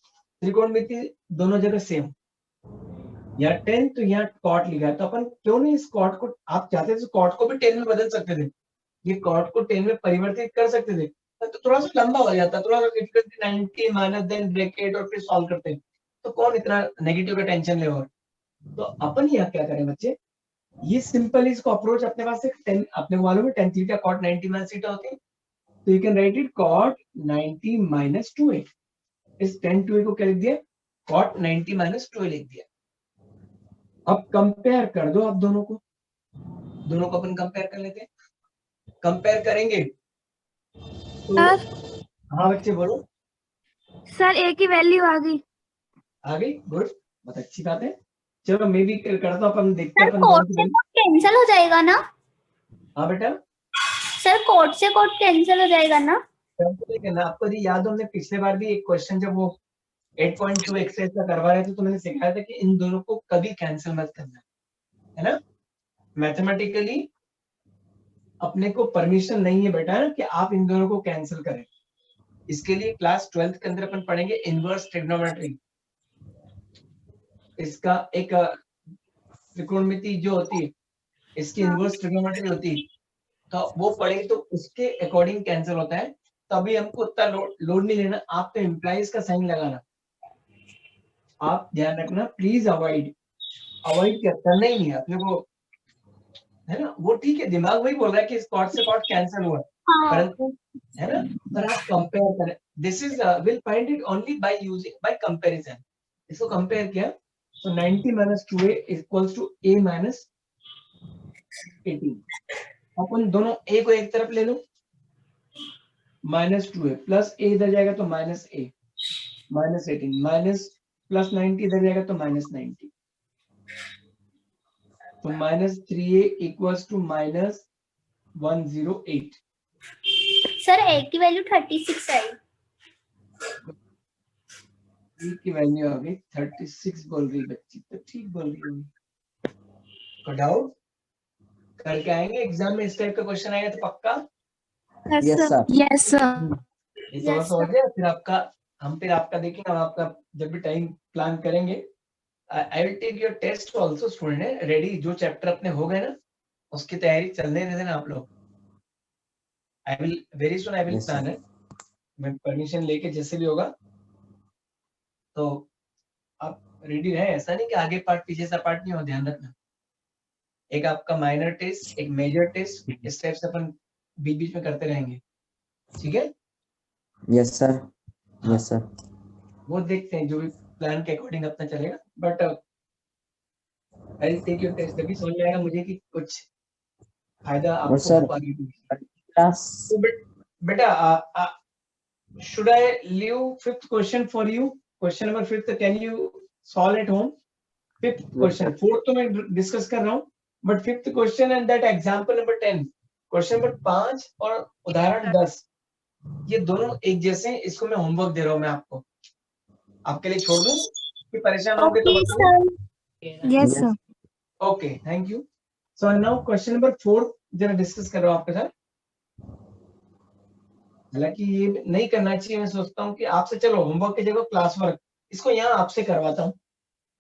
त्रिकोणमिति दोनों जगह सेम, यहाँ 10 तो यहाँ cot लिखा है, तो अपन क्यों नहीं इस cot को, आप चाहते थे cot को भी 10 में बदल सकते थे, ये cot को 10 में परिवर्तित कर सकते थे, तो थोड़ा सा लंबा हो जाता है, थोड़ा सा डिफिकल्टी 90 माइनस देन ब्रैकेट और फिर सॉल्व करते हैं, तो कौन इतना नेगेटिव का टेंशन ले। और तो अपन यहाँ क्या करें बच्चे, ये सिंपल इसको अप्रोच, अपने पास एक 10, अपने को मालूम है tan theta cot 90 minus theta होती है, तो you can write it cot 90 माइनस 2a। इस tan 2a को क्या लिख दिया, cot 90 माइनस 2a लिख दिया। अब कंपेयर कर दो आप दोनों को अपन कंपेयर कर लेते हैं। कंपेयर करेंगे तो हाँ बच्चे बोलो। सर ए की वैल्यू आ गई। आ गई, गुड, बहुत अच्छी बात है। चलो मैं भी करता हूँ, अपन देखते हैं सर अपन कोड दोनों से की। कोड कैंसिल हो जाएगा ना? हाँ बेटा, सर कोड से कोड कैंसिल हो जाएगा ना? ना आपको यदि याद हो, हमने पिछले बार भी एक क्वेश्चन जब वो 8.2 एक्सरसाइज का करवा रहे थे तो मैंने सिखाया था कि इन दोनों को कभी कैंसिल मत करना है ना। मैथमेटिकली अपने को परमिशन नहीं है बेटा ना कि आप इन दोनों को कैंसिल करें। इसके लिए क्लास 12th के अंदर अपन पढ़ेंगे इनवर्स ट्रिग्नोमेट्री। इसका एक त्रिकोणमिति जो होती है, इसकी इनवर्स ट्रिग्नोमेट्री होती है, तो वो पढ़ेंगे तो उसके अकॉर्डिंग कैंसिल होता है। तभी हमको उतना लोड नहीं लेना, आप तो इम्प्लाइज का साइन लगाना। आप ध्यान रखना, प्लीज अवॉइड करना ही नहीं है अपने को, है ना। वो ठीक है, दिमाग वही बोल रहा है कि कॉट से कॉट कैंसिल हुआ, हाँ। परंतु है ना, पर आप कंपेयर करें। This is will find it only by using by comparison. इसको कंपेयर किया तो 90 माइनस 2a equals to a minus 18। अपन दोनों a को एक तरफ ले लो, माइनस 2a प्लस a इधर जाएगा तो minus a minus 18 minus plus 90 इधर जाएगा तो माइनस 90, तो minus 3a equals to minus 108। Sir a की वैल्यू 36 आई। ए की वैल्यू आ गई 36 बोल रही बच्ची, तो ठीक बोल रही होगी। कोई डाउट? करके आएंगे एग्जाम में, इस टाइप का क्वेश्चन आएगा तो पक्का। Yes sir. Yes sir. ये थोड़ा सा हो गया, फिर आपका देखेंगे। हम आपका जब भी टाइम प्लान करेंगे, I will take your test also student है रेडी। जो चैप्टर अपने हो गए ना, उसकी तैयारी चलने दे देना आप लोग। I will very soon I will Yes, plan sir. है, मैं परमिशन लेके जैसे भी होगा, तो आप रेडी रहे। ऐसा नहीं कि आगे पार्ट पीछे सा पार्ट नहीं हो, ध्यान रखना। एक आपका माइनर टेस्ट, एक मेजर टेस्ट, इस टाइप से अपन बीच बीच में करते रहेंगे, ठीक है। Yes sir. Yes sir. वो देखते हैं जो भी प्लान के अकॉर्डिंग अपना चलेगा, but I take your test, तभी समझ में आएगा मुझे कि कुछ फायदा और आपको सर हो पाएगा। क्लास तो बेटा should I leave fifth question for you? Question number 5 can you solve at home? Fifth question, fourth तो मैं डिस्कस कर रहा हूँ, but fifth question and that example number 10, question number 5 और उदाहरण 10, ये दोनों एक जैसे हैं। इसको मैं होमवर्क दे रहा हूँ, मैं आपके लिए छोड़ दूँ कि परेशान होंगे तो ओके बताओ। Sir. Yes sir. Okay, thank you. So now question number 4 जरा डिस्कस कर रहा हूँ आपके साथ। हालांकि ये नहीं करना चाहिए, मैं सोचता हूँ कि आपसे चलो होमवर्क की जगह क्लास वर्क, इसको यहाँ आपसे करवाता हूँ।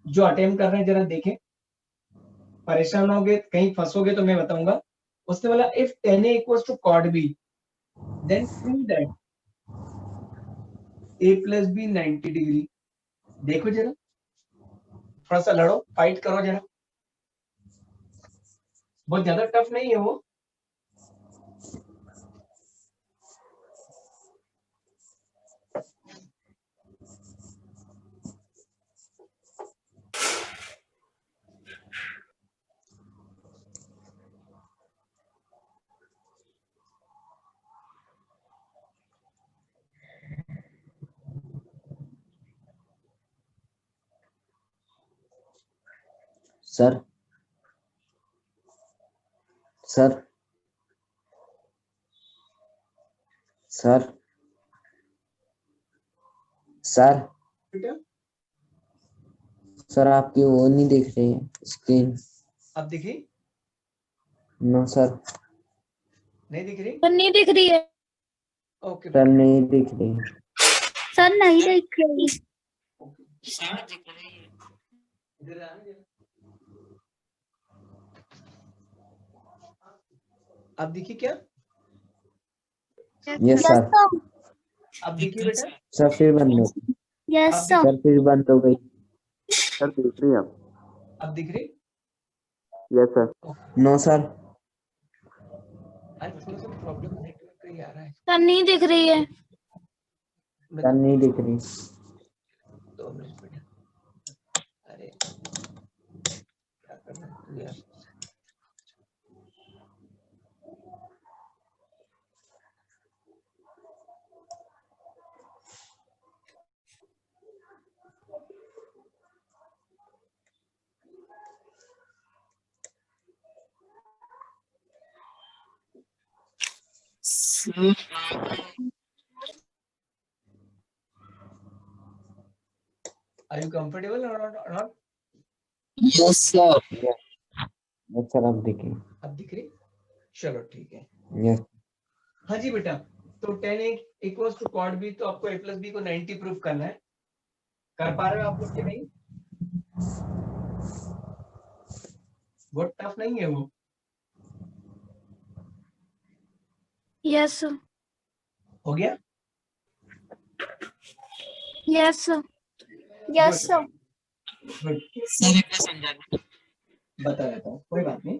जो अटेम्प्ट कर रहे हैं जरा देखें, परेशान होगे कहीं फंसोगे तो मैं बताऊंगा। उसने बोला if tan a equals to cot b then prove that a plus b 90 degree. देखो जरा, थोड़ा सा लड़ो, फाइट करो जरा, बहुत ज्यादा टफ नहीं है वो। सर। सर। सर। सर। बेटा सर आपकी वो नहीं दिख रही है स्क्रीन। अब दिखी? No sir. नहीं दिख रही? सर नहीं दिख रही है। ओके सर नहीं दिख रही है। सर नहीं दिख रही। इधर आना जरा। अब दिखी क्या? Yes sir. अब देखिए बेटा, सर फिर बंद हो गई। यस अब सर। सर फिर बंद हो गई। सर देख रही हैं आप? अब दिख रही? Yes sir. No sir. आज थोड़ा सा प्रॉब्लम नेटवर्क का ही आ रहा है। सर नहीं दिख रही है। सर नहीं दिख रही। 2 मिनट बेटा। अरे क्या करना है तू यार। Are you comfortable or not? Yes sir. Yes sir अब दिखी। अब दिख रही? चलो ठीक है। यस। हाँ जी बेटा, तो tan A equals to cot B, तो आपको a plus b को 90 प्रूफ करना है। कर पा रहे हो आप लोग कि नहीं? बहुत टफ नहीं है वो। Yes sir. हो गया? Yes sir. Yes sir. Good, sir एक बार समझा दो। बता देता हूँ, कोई बात नहीं।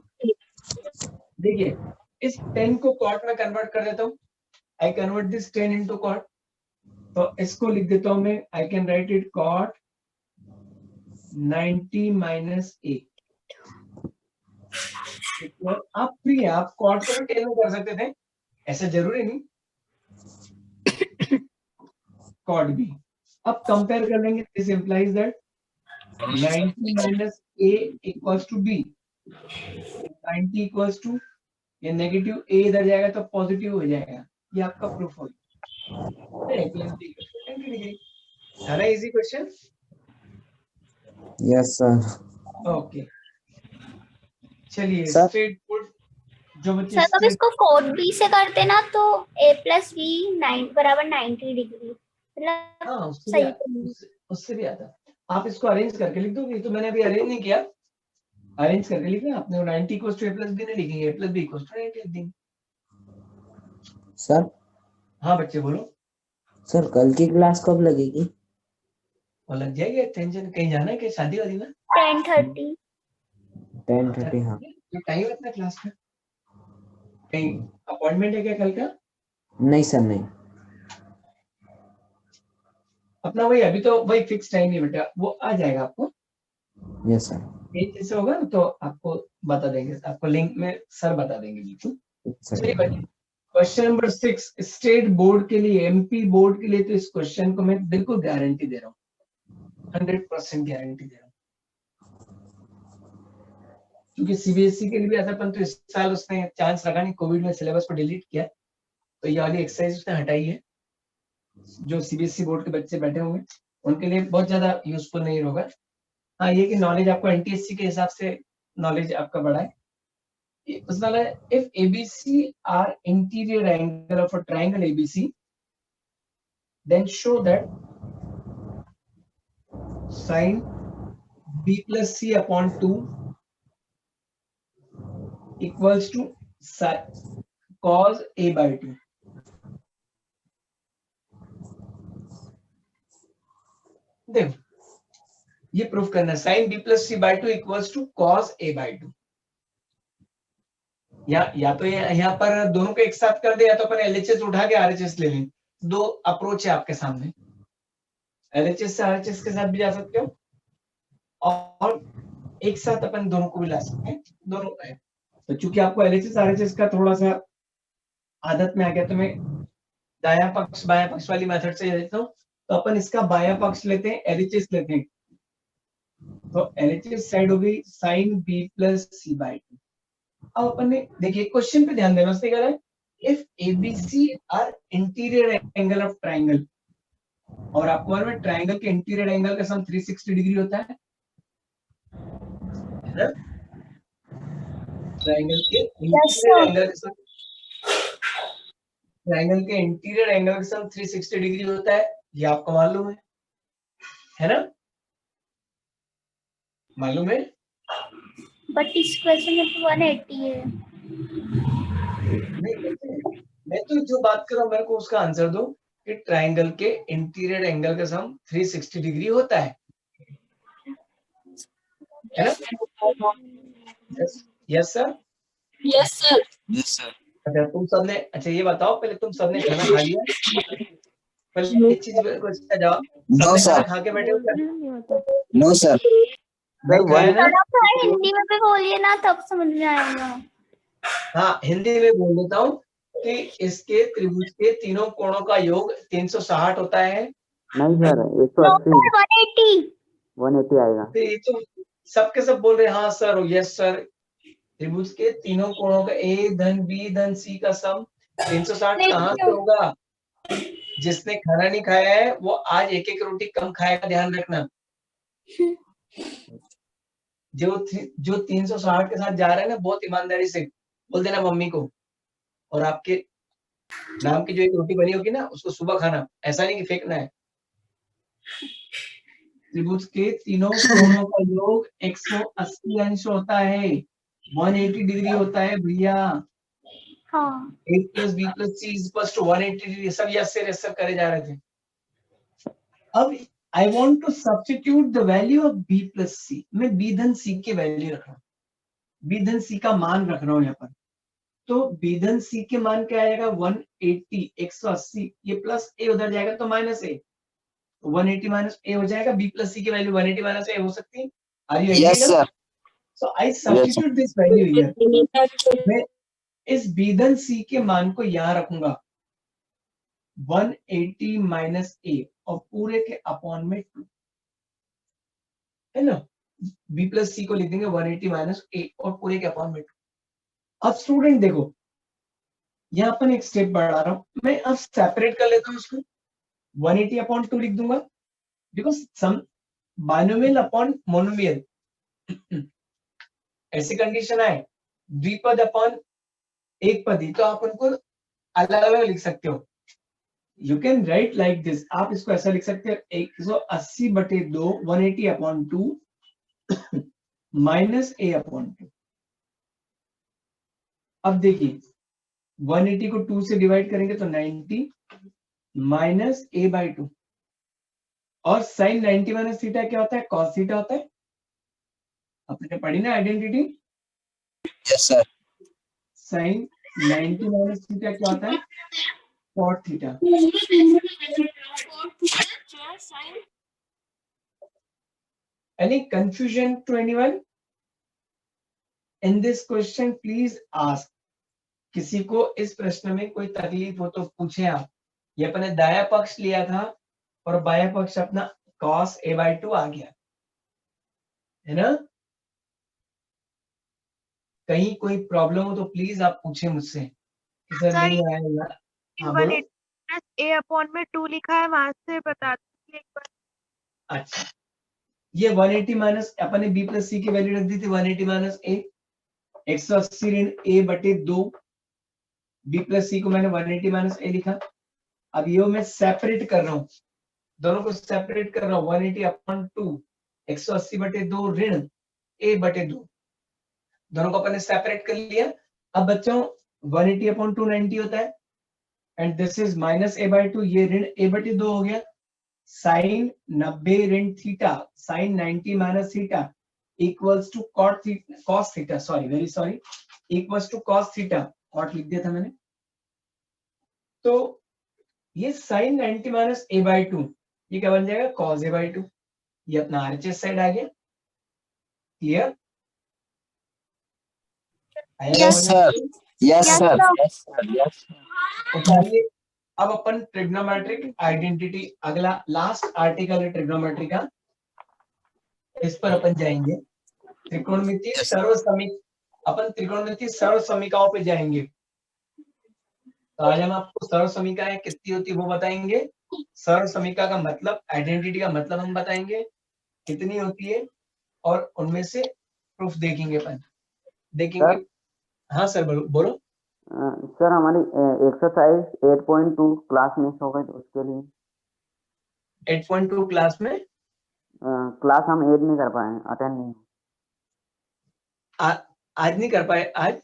देखिए, इस 10 को cot में कन्वर्ट कर देता हूँ। I convert this 10 into cot, तो इसको लिख देता हूँ मैं। I can write it cot 90 minus A। आप फ्री है, आप cot को भी 10 में कर सकते थे, ऐसा जरूरी नहीं। cot B, अब कंपेयर कर लेंगे। This implies that 90 minus A equals to B। 90 equals to, ये नेगेटिव A इधर जाएगा तो पॉजिटिव हो जाएगा। ये आपका प्रूफ हो गया। है ना easy question? Yes sir. Okay, चलिए सर। स्ट्रेट बोर्ड जो बच्चे सर अब straight- इसको कोड बी से करते ना तो a प्लस बी बराबर 90 डिग्री, मतलब हाँ सही तो उससे भी आता। आप इसको अरेंज करके लिख दोगे, तो मैंने अभी अरेंज नहीं किया, अरेंज करके लिखना आपने। 90 equals to a plus B नहीं लिखेंगे, a plus B equals to 90 लिख देंगे। सर। हाँ बच्चे बोलो। सर कल की क्लास कब लगेगी? और लग जाएगी, टेंशन। कहीं जाना है, कहीं शादी वादी में? 10:30। 10:30 हाँ। जो टाइम है अपना क्लास का, कहीं अपॉइंटमेंट है क्या कल का? नहीं सर नहीं। अपना वही, अभी तो वही फिक्स टाइम नहीं बेटा, वो आ जाएगा आपको। Yes sir. जैसे होगा तो आपको बता देंगे, आपको लिंक में सर बता देंगे बिल्कुल। चलिए बच्चे, क्वेश्चन नंबर 6 स्टेट बोर्ड के लिए, एमपी बोर्ड के लिए, तो इस क्वेश्चन को मैं बिल्कुल गारंटी दे रहा हूँ, 100% गारंटी दे रहा हूँ। क्योंकि सीबीएसई के लिए भी ऐसा, परंतु इस साल उसने चांस रखा नहीं, कोविड में सिलेबस को डिलीट किया, तो ये वाली एक्सरसाइज उसने हटाई है। जो सीबीएसई बोर्ड के बच्चे बैठे होंगे उनके लिए बहुत ज्यादा यूजफुल नहीं होगा। हाँ, ये कि नॉलेज आपको एनटीएससी के हिसाब से नॉलेज आपका बढ़ा है। उसमें if ABC are interior angle of a triangle ABC, then show that sin B plus C upon 2 equals to cos A by 2. देखो, ये प्रूफ करना है, sin B plus C by 2 equals to cos A by 2। या तो यहाँ पर दोनों को एक साथ कर दे, या तो अपन एलएचएस उठा के आरएचएस ले लें। दो अप्रोच है आपके सामने, एलएचएस से आरएचएस के साथ भी जा सकते हो, और एक साथ अपन दोनों को भी ला सकते हैं, दोनों है। तो चूंकि आपको एलएचएस आरएचएस का थोड़ा सा आदत में आ गया, तो मैं दायां पक्ष बायां पक्ष वाली मेथड से लेता हूँ। तो अपन इसका बायां पक्ष लेते हैं, एलएचएस लेते हैं। तो एलएचएस साइड हो गई साइन बी प्लस सी बाय 2। अब अपन ने देखिए क्वेश्चन पे ध्यान देना, उसने कहा है if ABC are interior angle of triangle, और आपको मालूम है ट्राइंगल के इंटीरियर एंगल का सम 360 डिग्री होता है ना? ट्राइंगल के इंटीरियर एंगल का सम, ट्राइंगल के इंटीरियर एंगल का सम 360 डिग्री होता है, ये आपको मालूम है ना? मालूम है? बट इस क्वेश्चन में तो 180 है। मैं तो जो बात कर रहा हूँ मेरे को उसका आंसर दो कि ट्राइंगल के इंटीरियर एंगल का सम 360 डिग्री होता है ना? Yes sir. Yes sir. अच्छा तुम सबने, अच्छा ये बताओ पहले, तुम सबने खाना खा लिया? पहले एक चीज को इसका जवाब, नो सबने खाना सर। खा के बैठे हो क्या? नहीं होता। No sir. नहीं खाया ना? थोड़ा सा हिंदी में भी बोलिए ना, तब समझ में आएगा। हाँ हिंदी में बोल देता हूँ कि इसके त्रिभुज के तीनों कोणों का योग 360 होता है। नहीं सर 180 180। 180 आएगा। तो ये तो सबके सब बोल रहे हैं हाँ सर, यस सर। त्रिभुज के तीनों कोणों का ए धन बी धन सी का सम 360 कहाँ से होगा? जिसने खाना नहीं खाया है वो आज एक एक रोटी कम खाएगा, ध्यान रखना। जो 360 के साथ जा रहा है ना, बहुत ईमानदारी से बोल देना मम्मी को, और आपके नाम की जो एक रोटी बनी होगी ना उसको सुबह खाना, ऐसा नहीं कि फेंकना है। त्रिभुज के तीनों कोणों का योग 180 अंश होता है, 180 डिग्री होता है भैया। हाँ a plus b plus c is equals to 180 degree. सब यस सर यस सर करे जा रहे थे। अब I want to substitute the value of b plus c। मैं b धन c के वैल्यू रख रहा हूँ, b धन c का मान रख रहा हूँ यहाँ पर। तो b धन c के मान क्या आएगा? 180 180, ये प्लस a उधर जाएगा तो माइनस a, 180 माइनस a हो जाएगा। b प्लस c की वैल्यू 180 माइनस a हो सकती है। Are you yes agree? Sir. So I substitute this value here. मैं इस b धन c के मान को यहाँ रखूंगा 180 माइनस a और पूरे के अपॉन में 2, है ना? b प्लस सी को लिख देंगे 180 माइनस a और पूरे के अपॉन में 2। अब स्टूडेंट देखो, यहाँ पर एक स्टेप बढ़ा रहा हूं मैं, अब सेपरेट कर लेता हूँ उसको, 180 अपॉन 2 लिख दूंगा, because some binomial upon monomial ऐसी कंडीशन है, द्विपद अपॉन एक पदी, तो आप उनको अलग अलग लिख सकते हो। You can right like this, आप इसको ऐसा लिख सकते हो 180/2 180 अपॉन 2 माइनस a अपॉन 2। अब देखिए 180 को 2 से डिवाइड करेंगे तो 90 माइनस a/2, और साइन 90 माइनस थीटा क्या होता है? कॉस थीटा होता है। आपने पढ़ी ना identity? Yes sir. Sine 90 minus theta क्या होता है? Cot theta. Any confusion to anyone in this question? Please ask। किसी को इस प्रश्न में कोई तकलीफ हो तो पूछे आप। ये अपने दाया पक्ष लिया था और बाया पक्ष अपना cos a/2 आ गया, है ना? कहीं कोई प्रॉब्लम हो तो प्लीज आप पूछे मुझसे कि सर सर, नहीं आएगा। हाँ बोलो। 180 प्लस a अपॉन में 2 लिखा है, वहां से बता दीजिए एक बार। अच्छा, ये 180 माइनस अपने b प्लस सी की वैल्यू रख दी थी, 180 माइनस a, 180 ऋण a/2, b प्लस सी को मैंने 180 माइनस a लिखा। अब ये मैं सेपरेट कर रहा हूँ, दोनों को सेपरेट कर रहा हूँ, 180 अपॉन 2, 180/2 ऋण a/2, दोनों को अपने सेपरेट कर लिया। अब बच्चों 180 अपॉन 2 90 होता है, and this is minus a/2, ये ऋण a/2 हो गया। साइन 90 ऋण theta, sine 90 minus theta equals to cos theta, sorry very sorry, equals to cos theta, cot लिख दिया था मैंने। तो ये साइन 90 माइनस a/2 ये क्या बन जाएगा? cos a/2। ये अपना RHS साइड आ गया। Clear? Yes sir. Yes sir. Yes sir. Yes उठाइए अब अपन ट्रिग्नोमेट्रिक आइडेंटिटी, अगला लास्ट आर्टिकल है ट्रिग्नोमेट्री का, इस पर अपन जाएंगे। त्रिकोणमितीय सर्वसमीक, अपन त्रिकोणमितीय सर्वसमीकाओं पे जाएंगे। तो आज हम आपको सर्वसमीकाएं कितनी होती है वो बताएंगे, सर्वसमीका का मतलब, आइडेंटिटी का मतलब हम बताएंगे कितनी होती है, और उनमें से प्रूफ देखेंगे अपन, देखेंगे। हाँ सर बोलो बोलो। सर हमारी एक्सरसाइज 8.2 क्लास मिस हो गई, तो उसके लिए 8.2 क्लास में क्लास हम ऐड नहीं कर पाए, अटेंड नहीं। आज नहीं कर पाए। आज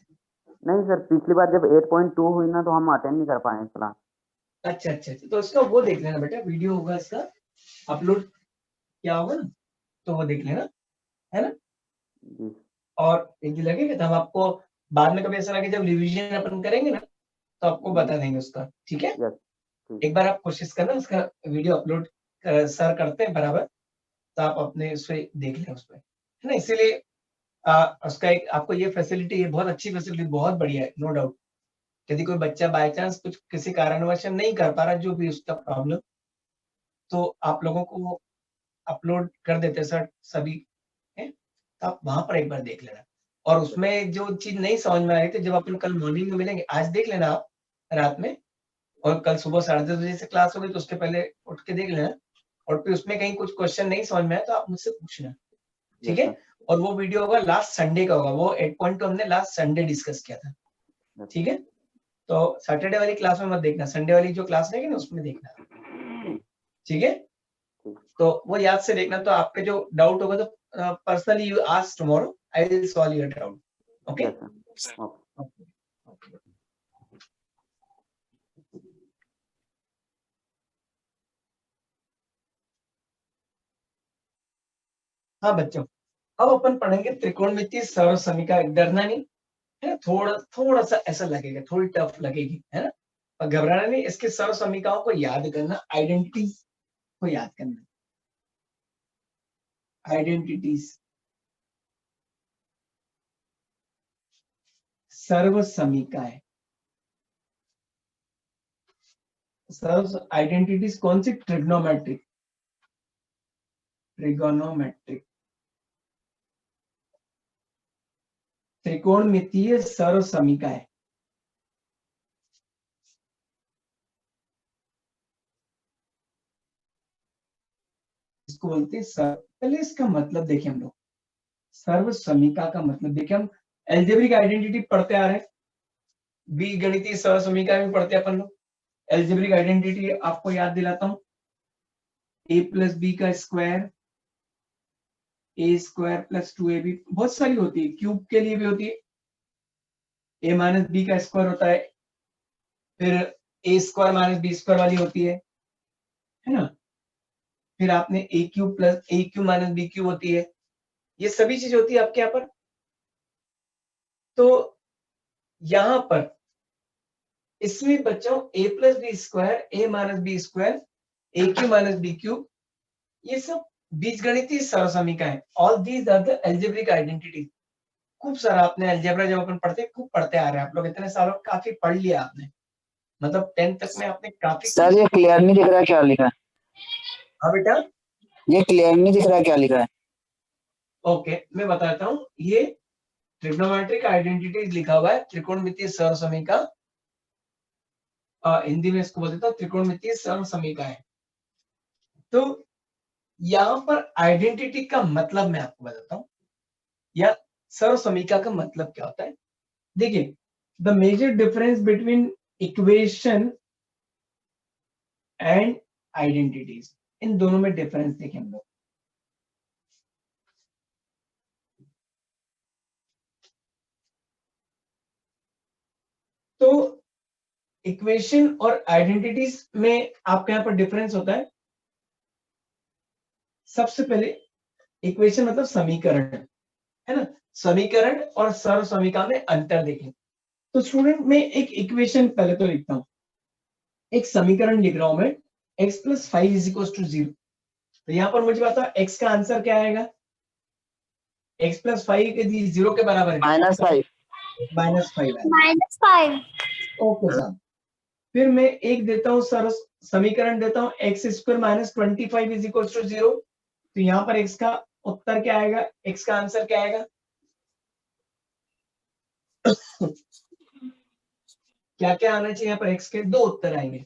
नहीं सर, पिछली बार जब 8.2 हुई ना तो हम अटेंड नहीं कर पाए क्लास। अच्छा अच्छा अच्छा, तो इसका वो देख लेना बेटा, वीडियो होगा इसका अपलोड क्या होगा ना, तो वो देख लेना, है ना। जी और एक दिन लगेगा तब आपको बाद में कभी ऐसा लगे जब रिवीजन अपन करेंगे ना तो आपको बता देंगे उसका, ठीक है। यस ठीक। एक बार आप कोशिश करना उसका वीडियो अपलोड सर करते हैं बराबर, तो आप अपने उससे देख लें उसमें, है ना। इसीलिए उसका एक आपको ये फैसिलिटी है, बहुत अच्छी फैसिलिटी, बहुत बढ़िया है, नो डाउट। यदि कोई बच्चा बाय चांस कुछ किसी कारणवश नहीं कर पा रहा, जो भी उसका प्रॉब्लम, तो आप लोगों को अपलोड कर देते सर सभी, है, तो आप वहां पर एक बार देख लेना। और उसमें जो चीज नहीं समझ में आ रही थी, जब अपन कल मॉर्निंग में मिलेंगे, आज देख लेना आप रात में, और कल सुबह 10:30 बजे से क्लास होगी, तो उसके पहले उठ के देख लेना। और फिर उसमें कहीं कुछ क्वेश्चन नहीं समझ में आया तो आप मुझसे पूछना, ठीक यस है। और वो वीडियो होगा लास्ट संडे का होगा, वो 8.2 हमने लास्ट संडे डिस्कस किया था, सर। ठीक है। तो सैटरडे वाली क्लास में मत देखना, संडे वाली जो क्लास रहेगी ना उसमें देखना, ठीक है। तो वो याद से देखना, तो आपके जो डाउट होगा तो personally you ask tomorrow, I will solve your doubt, okay. Yes sir, okay. हाँ बच्चों, अब अपन पढ़ेंगे त्रिकोणमितीय सरल समीकरण। डरना नहीं है, थोड़ा थोड़ा सा ऐसा लगेगा, थोड़ी टफ लगेगी, है ना। और घबराना नहीं, इसके सरल समीकरणों को याद करना, आइडेंटिटीज को याद करना, आइडेंटिटीज, सर्व समीकरण, सर्व आइडेंटिटीज कौन सी, ट्रिग्नोमेट्रिक, ट्रिगोनोमेट्रिक, त्रिकोणमितीय सर्व समीकरण। इसको बोलते हैं सर्व। पहले इसका मतलब देखिए हम लोग, सर्व समीकरण का मतलब देखिए, हम एल्जेब्रिक आइडेंटिटी पढ़ते आ रहे हैं, बीज गणितीय सर्व समीकरण भी पढ़ते हैं अपन लोग। एल्जेब्रिक आइडेंटिटी आपको याद दिलाता हूं, a प्लस बी का स्क्वायर, ए स्क्वायर प्लस 2ab, बहुत सारी होती है, क्यूब के लिए भी होती है, a माइनस बी का स्क्वायर होता है, फिर ए स्क्वायर माइनस बी स्क्वायर वाली होती है ना। फिर आपने ए क्यूब प्लस ए क्यूब माइनस बी क्यूब होती है, ये सभी चीज होती है आपके यहाँ पर। तो यहां पर इसमें बच्चों a plus B square, A minus B square, A cube minus B cube, ये सब बीजगणितीय सरल समीकरण है। All these are the algebraic identity. खूब सारा आपने अलजेब्रा जब अपन पढ़ते खूब पढ़ते आ रहे हैं आप लोग, इतने सालों काफी पढ़ लिया आपने, मतलब 10th तक में आपने काफी। सर ये क्लियर नहीं दिख रहा क्या लिखा है? हाँ बेटा, ये क्लियर नहीं दिख रहा क्या लिखा है? ओके मैं बताता हूँ, ये ट्रिग्नोमेट्रिक आइडेंटिटीज लिखा हुआ है, त्रिकोणमितीय सरल समीकरण, हिंदी में इसको बोलते हैं त्रिकोणमितीय सरल समीकरण। तो यहाँ पर आइडेंटिटी का मतलब मैं आपको बताता हूँ, या सर्व समीकरण का मतलब क्या होता है। देखिए, the major difference between equation and identities, इन दोनों में डिफरेंस देखें हम लोग। तो इक्वेशन और आइडेंटिटीज में आपके यहाँ पर डिफरेंस होता है। सबसे पहले इक्वेशन मतलब समीकरण, है ना। समीकरण और सर्व समीकरण में अंतर देखें। तो स्टूडेंट मैं एक इक्वेशन पहले तो लिखता हूं, एक समीकरण लिख रहा हूं मैं, x plus 5 is equal to 0। तो यहाँ पर मुझे बताओ x का आंसर क्या आएगा, x प्लस 5 के 0 के बराबर है, -5। -5 आएगा। -5। ओके साहब, फिर मैं एक देता हूँ सर, समीकरण देता हूँ X square minus 25 is equal to 0। तो यहाँ पर x का उत्तर क्या आएगा, x का आंसर क्या आएगा, क्या क्या आना चाहिए यहाँ पर, x के दो उत्तर आएंगे,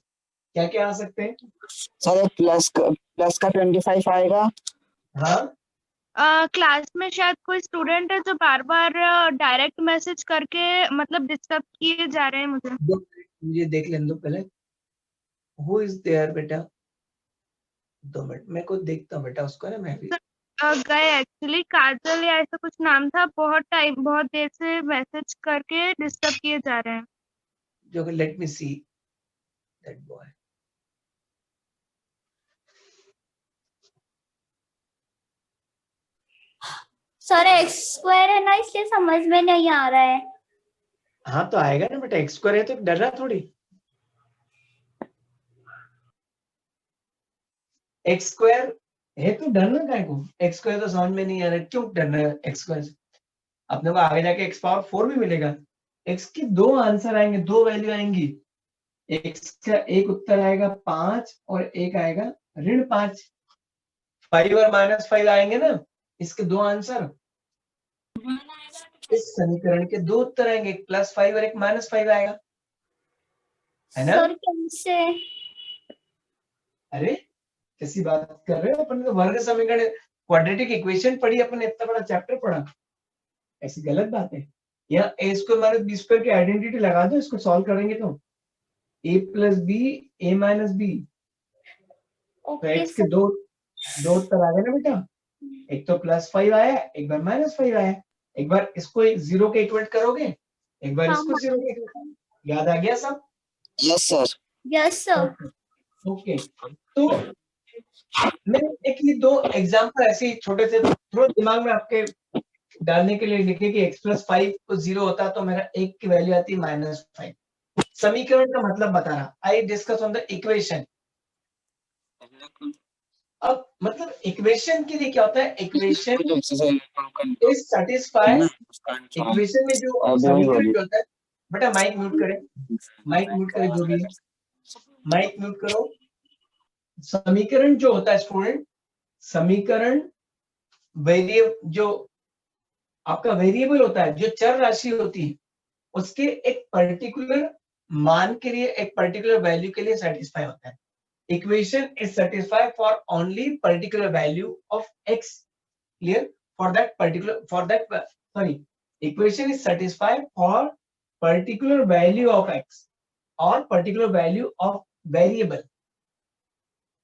क्या क्या आ सकते हैं। सर प्लस का 25 आएगा। हाँ क्लास में शायद कोई स्टूडेंट है जो बार बार डायरेक्ट मैसेज करके मतलब डिस्टर्ब किए जा रहे हैं मुझे। मुझे देख लेने दो पहले, हु इज देयर बेटा, 2 मिनट मैं को देखता हूँ बेटा उसको ना, मैं भी गए एक्चुअली, काजल या ऐसा कुछ नाम था, बहुत देर से मैसेज करके डिस्टर्ब किए जा रहे हैं। जो let me see that boy. Sir x square है ना, इसलिए समझ में नहीं आ रहा है। हाँ तो आएगा ना बेटा, एक्स स्क्वायर है तो डर रहा थोड़ी। एक्स स्क्वायर है तो डरना काय को, एक्स स्क्वायर तो समझ में नहीं आ रहा है, क्यों डरना है एक्स स्क्वायर से? अपने को आगे जाके एक्स पावर 4 भी मिलेगा। एक्स की दो आंसर आएंगे, दो वैल्यू आएंगी। एक्स का एक उत्तर आएगा 5 और एक आएगा -5। 5 और -5 आएंगे ना, इसके दो आंसर। इस समीकरण के दो उत्तर आएंगे, एक +5 और एक -5 आएगा, है ना? सर कैसे? अरे कैसी बात कर रहे हो, अपन तो वर्ग समीकरण क्वाड्रेटिक इक्वेशन पढ़ी, अपन ने इतना बड़ा चैप्टर पढ़ा, ऐसी गलत बात है। या a स्क्वायर - b स्क्वायर की आइडेंटिटी लगा दो, इसको सॉल्व करेंगे तो a + b a - b। तो ओके x के दो उत्तर आ गए ना बेटा, एक तो +5 आया, एक बार -5 आया। एक बार इसको 0 के इक्वेट करोगे, एक बार इसको 0 के इक्वेट। याद आ गया सब? Yes sir. Yes sir. Okay, तो मैं एक ये दो एग्जांपल ऐसे ही छोटे से थोड़ा दिमाग में आपके डालने के लिए लिखे कि x + 5 को 0 होता तो मेरा एक की वैल्यू आती -5। समीकरण का मतलब बता रहा, I discuss on the equation. अब मतलब इक्वेशन के लिए क्या होता है, इक्वेशन इज सेटिस्फाई। इक्वेशन में जो समीकरण जो होता है, बेटा माइक म्यूट करें, माइक म्यूट करें, जो भी है माइक म्यूट करो। समीकरण जो होता है स्टूडेंट, समीकरण जो आपका वेरिएबल होता है, जो चर राशि होती है, उसके एक पर्टिकुलर मान के लिए, एक पर्टिकुलर वैल्यू के लिए सेटिस्फाई होता है। Equation is satisfy for only particular value of x, clear? Equation is satisfied for particular value of x or particular value of variable।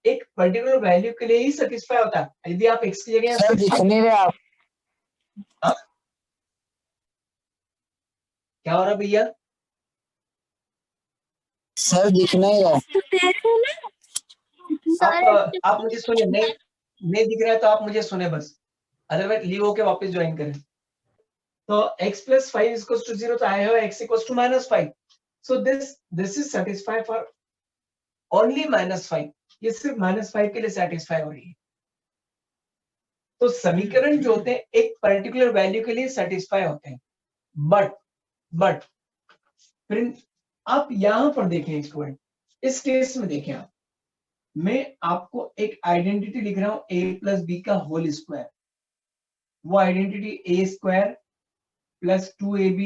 एक पर्टिकुलर वैल्यू के लिए ही सेटिस्फाई होता है। यदि आप x की जगह सर दिख नहीं रहे आप। क्या हो रहा भैया? सर दिख नहीं रहा। आप मुझे सुने, नहीं दिख रहा है तो आप मुझे सुने बस, अदरवाइज लीव होके वापस ज्वाइन करें। तो x + 5 = 0, तो I have x = -5, so this is satisfied for only -5। ये सिर्फ -5 के लिए सेटिस्फाई हो रही है। तो समीकरण जो होते हैं एक पर्टिकुलर वैल्यू के लिए सेटिस्फाई होते हैं, बट फिर आप यहां पर देखें स्टूडेंट, इस केस में देखें आप, मैं आपको एक आइडेंटिटी लिख रहा हूं a + b का होल स्क्वायर। वो आइडेंटिटी a² + 2ab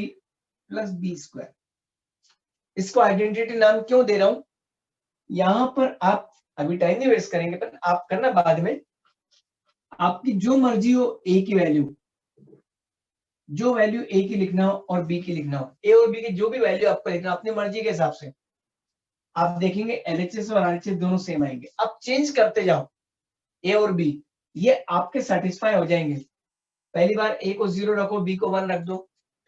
+ b²। इसको आइडेंटिटी नाम क्यों दे रहा हूं, यहां पर आप अभी टाइम नहीं वेस्ट करेंगे, पर आप करना बाद में, आपकी जो मर्जी हो a की वैल्यू, जो वैल्यू a की लिखना हो और b की लिखना हो, a और b की जो भी वैल्यू आपको लिखना अपनी मर्जी के हिसाब से, आप देखेंगे LHS और RHS दोनों सेम आएंगे। आप चेंज करते जाओ a और b, ये आपके सेटिस्फाई हो जाएंगे। पहली बार a को 0 रखो, b को 1 रख दो,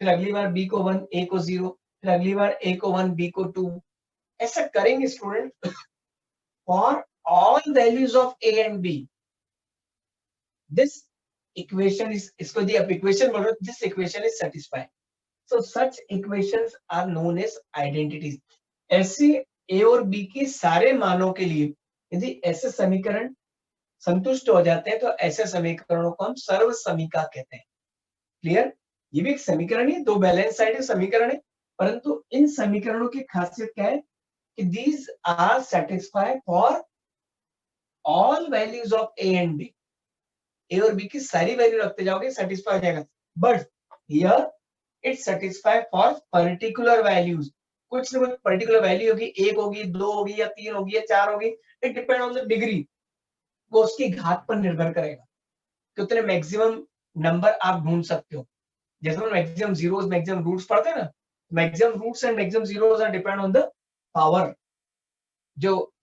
फिर अगली बार b को 1 a को 0, फिर अगली बार a को 1 b को 2। ऐसा करेंगे student for all values of a and b। This equation is, इसको दी आप इक्वेशन बोल रहे हो, this equation is satisfied. So such equations are known as identities. ऐसे a और b के सारे मानों के लिए यदि ऐसे समीकरण संतुष्ट हो जाते हैं तो ऐसे समीकरणों को हम सर्व समीका कहते हैं। क्लियर? ये भी एक समीकरण है, दो बैलेंस साइड समीकरण है, परंतु इन समीकरणों की खासियत क्या है कि these are satisfied for all values of a and b। a और b की सारी वैल्यू रखते जाओगे सेटिस्फाई हो जाएगा, but here it satisfy for particular values. कुछ ना कुछ पर्टिकुलर वैल्यू होगी, 1 होगी, 2 होगी, या 3 होगी, या 4 होगी, it depend on the degree. वो उसकी घात पर निर्भर करेगा कि उतने मैक्सिमम नंबर आप ढूंढ सकते हो। जैसे मैक्सिमम जीरोस, मैक्सिमम रूट्स पढ़ते हैं ना, maximum roots and maximum zeros are depend on the power. जो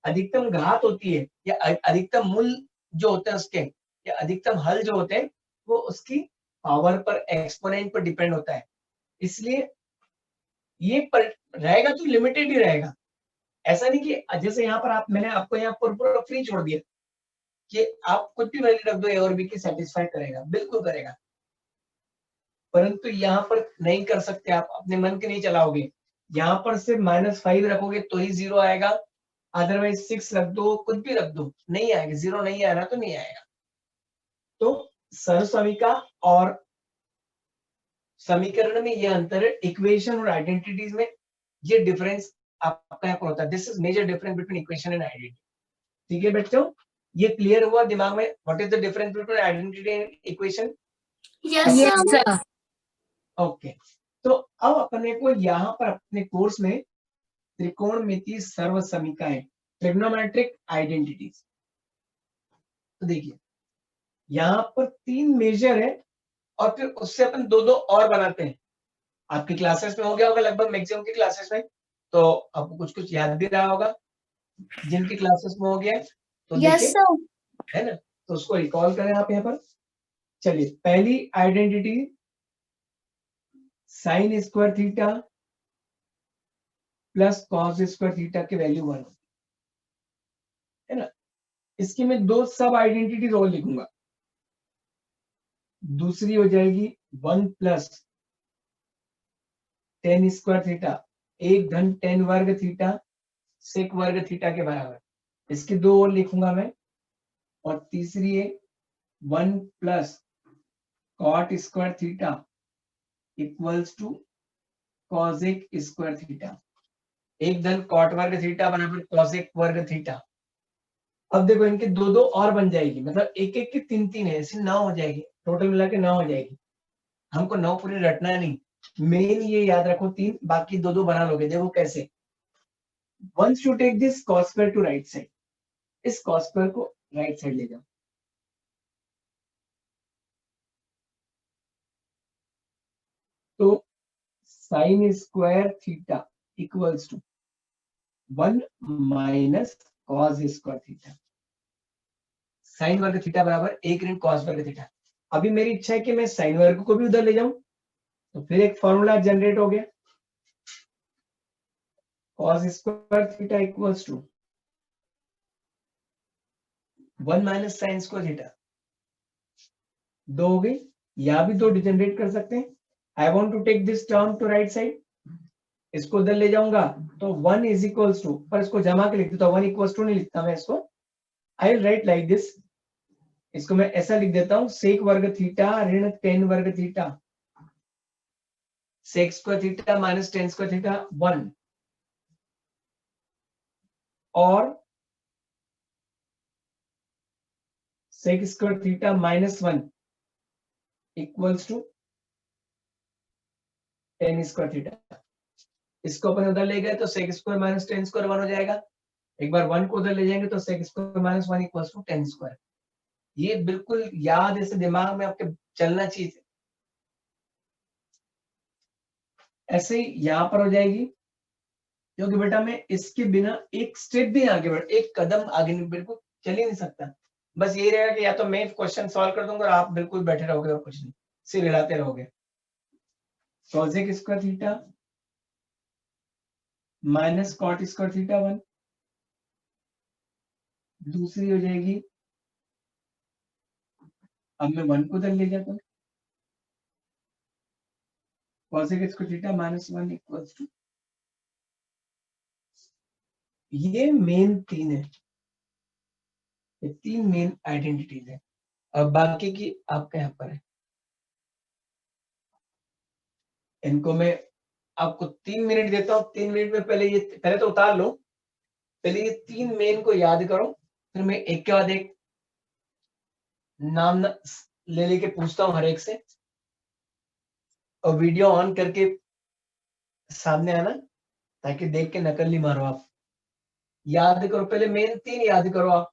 अधिकतम घात होती है या अधिकतम मूल जो होते हैं उसके, कि अधिकतम हल जो होते हैं वो उसकी पावर पर, एक्सपोनेंट पर डिपेंड होता है, इसलिए ये पर रहेगा तो लिमिटेड ही रहेगा। ऐसा नहीं कि जैसे यहाँ पर मैंने आपको यहाँ पर पूरा फ्री छोड़ दिया कि आप कुछ भी वैल्यू रख दो ए और बी की सेटिस्फाई करेगा, बिल्कुल करेगा, परंतु यहाँ पर नहीं कर सकते, आप अपने मन के नहीं चलाओगे। यहाँ पर सिर्फ -5 रखोगे तो ही 0 आएगा, अदरवाइज 6 रख दो, कुछ भी रख दो, नहीं आएगा, 0 नहीं आना तो नहीं आएगा। तो सर्वसमीका और समीकरण में ये अंतर है, इक्वेशन और आइडेंटिटीज में ये डिफरेंस आपका यहाँ पर होता है। This is major difference between equation and identity. ठीक है बच्चों, ये क्लियर हुआ दिमाग में, what is the difference between identity and equation? Yes, sir. Okay, तो अब अपने को यहाँ पर अपने कोर्स में त्रिकोणमितीय सर्वसमीकाएं, ट्रिग्नोमेट्रिक आइडेंटिटीज, तो देखिए यहाँ पर 3 मेजर है और फिर उससे अपन 2-2 और बनाते हैं। आपकी क्लासेस में हो गया होगा लगभग मैक्सिमम की क्लासेस में, तो आपको कुछ कुछ याद भी रहा होगा जिनकी क्लासेस में हो गया है, तो Yes, देखिए, sir. है ना, तो उसको रिकॉल करें आप यहाँ पर। चलिए, पहली identity sign square theta plus cos square theta की वैल्यू 1 है ना। इसकी मैं 2 सब आइडेंटिटीज और लिखूंगा। दूसरी हो जाएगी 1 प्लस टेन स्क्वायर थीटा, 1 घन टेन वर्ग थीटा सेक वर्ग थीटा के बराबर, इसकी 2 और लिखूंगा मैं। और तीसरी है 1 plus cot square theta equals to cosec square theta, 1 धन कॉट वर्ग थीटा बराबर कॉसेक वर्ग थीटा। अब देखो इनके 2-2 और बन जाएगी, मतलब एक एक की 3-3 है, ऐसे 9 हो जाएगी, टोटल मिला के 9 हो जाएगी। हमको 9 पूरी रटना नहीं, मेन ये याद रखो 3, बाकी 2-2 बना लोगे। देखो कैसे, once you take this cos square to right side, इस कॉस स्क्वायर को राइट साइड ले जाओ, तो sine square theta equals to 1 minus cos square theta, sine वर्ग थीटा बराबर 1 ऋण कॉस वर्ग थीटा। अभी मेरी इच्छा है कि मैं साइन वर्ग को भी उधर ले जाऊं, तो फिर एक फॉर्मूला जनरेट हो गया, cos square theta equals to 1 minus sine square theta. 2 हो गई, यहां भी 2 जनरेट कर सकते हैं। I want to take this term to right side, इसको उधर ले जाऊंगा तो 1 इज इक्वल्स टू, पर इसको जमा के लिख देता हूं, 1 इक्वल्स टू नहीं लिखता मैं इसको, I will write like this, इसको मैं ऐसा लिख देता हूं, सेक वर्ग थीटा ऋण टेन वर्ग theta sec square theta minus tan square theta 1, और sec square theta minus 1 equals to tan square theta. इसको अपन उधर ले गए तो sec square minus tan square 1 हो जाएगा, एक बार 1 को उधर ले जाएंगे तो sec square minus 1 equals to tan square. ये बिल्कुल याद ऐसे दिमाग में आपके चलना चाहिए, ऐसे ही यहां पर हो जाएगी, क्योंकि बेटा मैं इसके बिना एक स्टेप भी आगे बढ़, एक कदम आगे नहीं, बिल्कुल चल ही नहीं सकता। बस ये रहेगा कि या तो मैं क्वेश्चन सॉल्व कर दूंगा और आप बिल्कुल बैठे रहोगे और कुछ नहीं, सिर हिलाते रहोगे। Cosec square theta minus cot square theta 1, दूसरी हो जाएगी, अब मैं 1 को उधर ले जाता हूँ, cosec square theta minus 1 equals to, ये मेन 3 है, ये 3 मेन आइडेंटिटीज है, और बाकी की आपके यहाँ पर है। इनको मैं आपको 3 मिनट देता हूँ, 3 मिनट में पहले तो उतार लो, पहले ये 3 मेन को याद करो, फिर मैं एक के बाद एक नाम ले लेके पूछता हूँ हर एक से, और वीडियो ऑन करके सामने आना ताकि देख के नकल नहीं मारो आप। याद करो, पहले मेन 3 याद करो आप।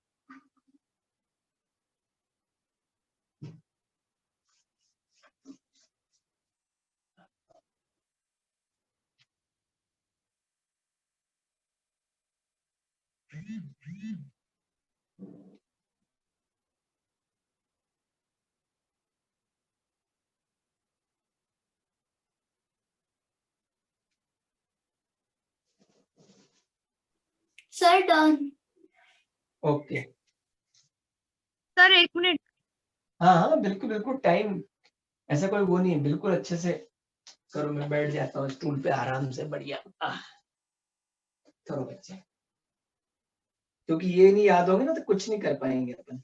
Sir done. Okay, sir 1 minute. हाँ हाँ बिल्कुल बिल्कुल, टाइम ऐसा कोई वो नहीं है, बिल्कुल अच्छे से करो। मैं बैठ जाता हूँ स्टूल पे आराम से, बढ़िया। करो बच्चे, क्योंकि ये नहीं याद होगा ना तो कुछ नहीं कर पाएंगे अपन।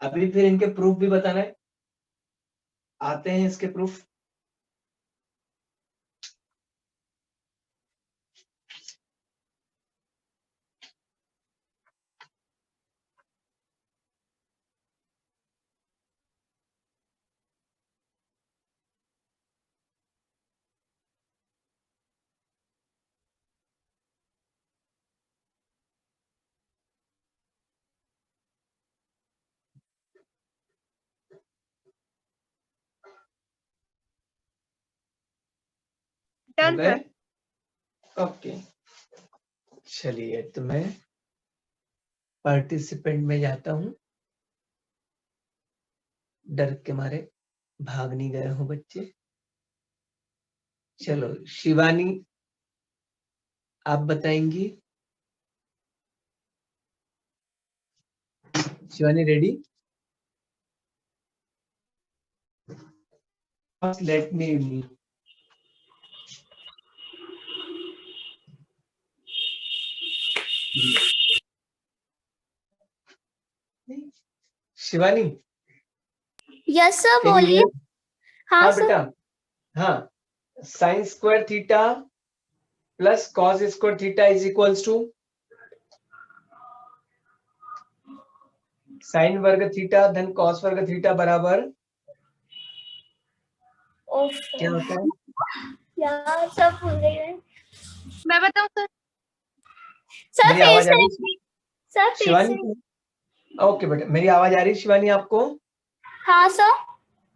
अभी फिर इनके प्रूफ भी बताना है, आते हैं इसके प्रूफ। हो डन गए? सर। ओके, चलिए तो मैं पार्टिसिपेंट में जाता हूँ। डर के मारे भाग नहीं गए हो बच्चे। चलो शिवानी, आप बताएंगी? Shivani ready? Let me Shivani, yes sir can you बोलिए। hear? हाँ हाँ सर। बेटा, हाँ, sine square theta plus cos square theta is equals to sine वर्ग थीटा धन कॉस वर्ग थीटा बराबर क्या होता है? यार सब भूल गई मैं। मैं बताऊं सर? सर मेरी फिर आवाज आ से, रही सर फिर शिवानी? से। ओके बेटा, मेरी आवाज आ रही है शिवानी आपको? हाँ सर।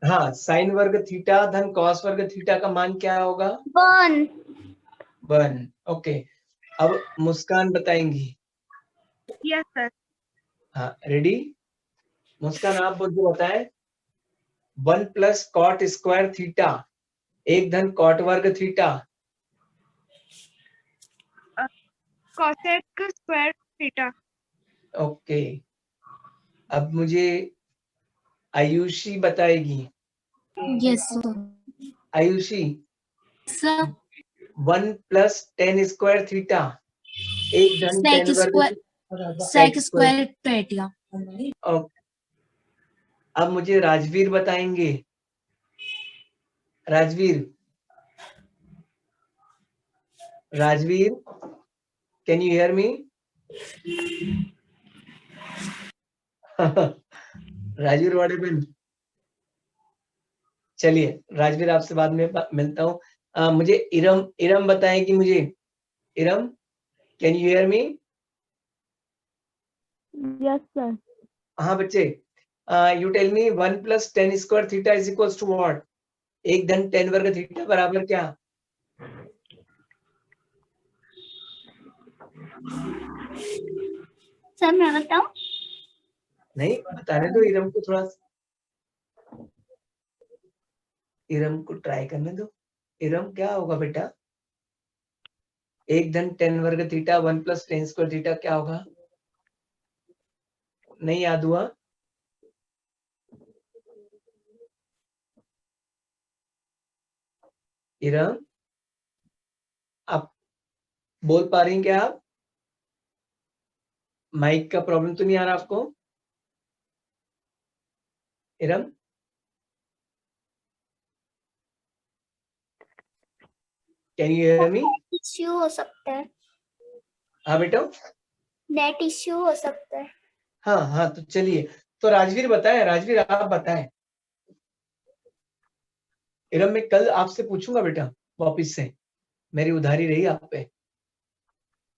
हाँ, साइन वर्ग थीटा धन कॉस वर्ग थीटा का मान क्या होगा? 1। 1। ओके, अब मुस्कान बताएंगी। Yes sir. हाँ रेडी? मुस्कान आप बोल के बताएं। 1 प्लस कॉट स्क्वायर थीटा 1 धन कॉट वर्ग theta. Cosec square theta. Okay, अब मुझे आयुषी बताएगी। Yes sir. Ayushi, sir 1 plus tan square theta 1 धन सेक टेन वर्ग square sec square theta. Okay, अब मुझे राजवीर बताएंगे। Rajveer, Rajveer, can you hear me? Rajveer what happened? चलिए राजवीर आपसे बाद में मिलता हूँ। मुझे इरम, इरम बताएगी मुझे। Iram, can you hear me? Yes sir. हाँ बच्चे, you tell me 1 plus tan square theta is equals to what? 1 धन टेन वर्ग थीटा बराबर क्या? सर मैं बताऊं? नहीं बताने दो इरम को, थोड़ा इरम को ट्राई करने दो। इरम क्या होगा बेटा? 1 धन टेन वर्ग theta 1 plus tan square theta क्या होगा? नहीं याद हुआ? इरम, आप बोल पा रही हैं क्या? आप माइक का प्रॉब्लम तो नहीं आ रहा आपको? Iram, can you hear me? Issue हो सकता है। हाँ बेटा, नेट इश्यू हो सकता है। हाँ हाँ, तो चलिए, तो राजवीर बताएं, राजवीर आप बताएं। इरम मैं कल आपसे पूछूंगा बेटा वापिस से, मेरी उधारी रही आप पे।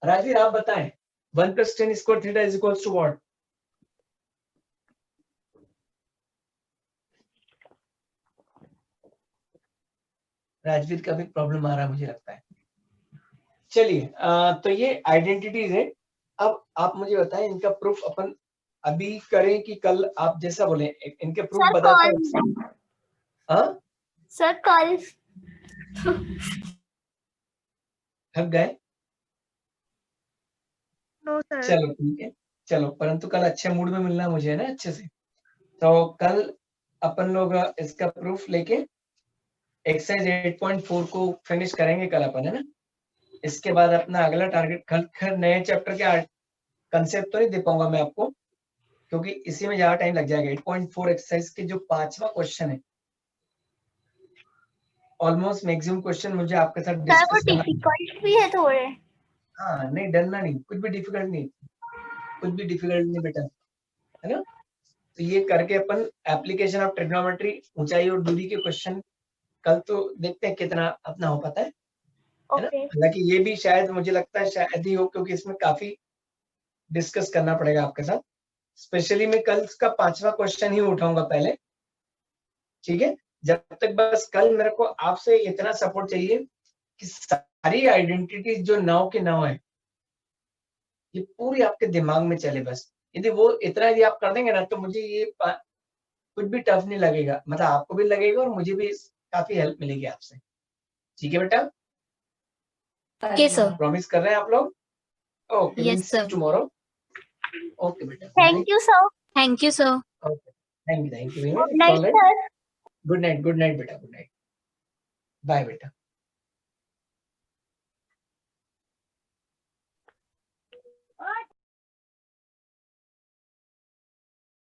राजवीर आप बताएं, 1 plus tan square theta is equals to what? Rajveer का भी प्रॉब्लम आ रहा है मुझे लगता है। चलिए, तो ये आइडेंटिटीज है। अब आप मुझे बताएं इनका प्रूफ अपन अभी करें कि कल? आप जैसा बोले, इनके प्रूफ सर बताते कॉल, हैं। हाँ, सर कॉल। थक गए? No sir. चलो ठीक है, चलो परंतु कल अच्छे मूड में मिलना मुझे है ना अच्छे से। तो कल अपन लोग इसका प्रूफ लेके एक्सरसाइज 8.4 को फिनिश करेंगे कल अपन, है ना। इसके बाद अपना अगला टारगेट, कल नए चैप्टर के कंसेप्ट तो नहीं दे पाऊंगा मैं आपको, क्योंकि इसी में ज्यादा टाइम लग जाएगा। 8.4 एक्सरसाइज के जो 5वां क्वेश्चन है, ऑलमोस्ट मैक्सिमम क्वेश्चन मुझे आपके साथ सर वो डिस्कस करना। डिफिकल्ट भी है थोड़े। हाँ नहीं, डरना नहीं, कुछ भी डिफिकल्ट नहीं, कुछ भी डिफिकल्ट नहीं बेटा, है ना। तो ये करके अपन एप्लीकेशन ऑफ ट्रिग्नोमेट्री, ऊंचाई और दूरी के क्वेश्चन कल तो देखते हैं कितना अपना हो पाता है ना। ओके हालांकि ये भी शायद मुझे लगता है शायद ही हो, क्योंकि इसमें काफी डिस्कस करना पड़ेगा आपके साथ। स्पेशली मैं कल का 5वां क्वेश्चन ही उठाऊंगा पहले, ठीक है। जब तक बस कल मेरे को आपसे इतना सपोर्ट चाहिए कि सारी आइडेंटिटी जो नाव के नाव है ये पूरी आपके दिमाग में चले। बस यदि वो इतना यदि आप कर देंगे ना, तो मुझे ये कुछ भी टफ नहीं लगेगा, मतलब आपको भी लगेगा और मुझे भी काफी हेल्प मिलेगी आपसे। ठीक है बेटा, ओके सर। प्रॉमिस कर रहे हैं आप लोग? Okay, yes sir. Tomorrow. Okay बेटा, thank you sir. Thank you sir. Okay, thank you very good much. Night sir. Good night बेटा, गुड नाइट, बाय बेटा।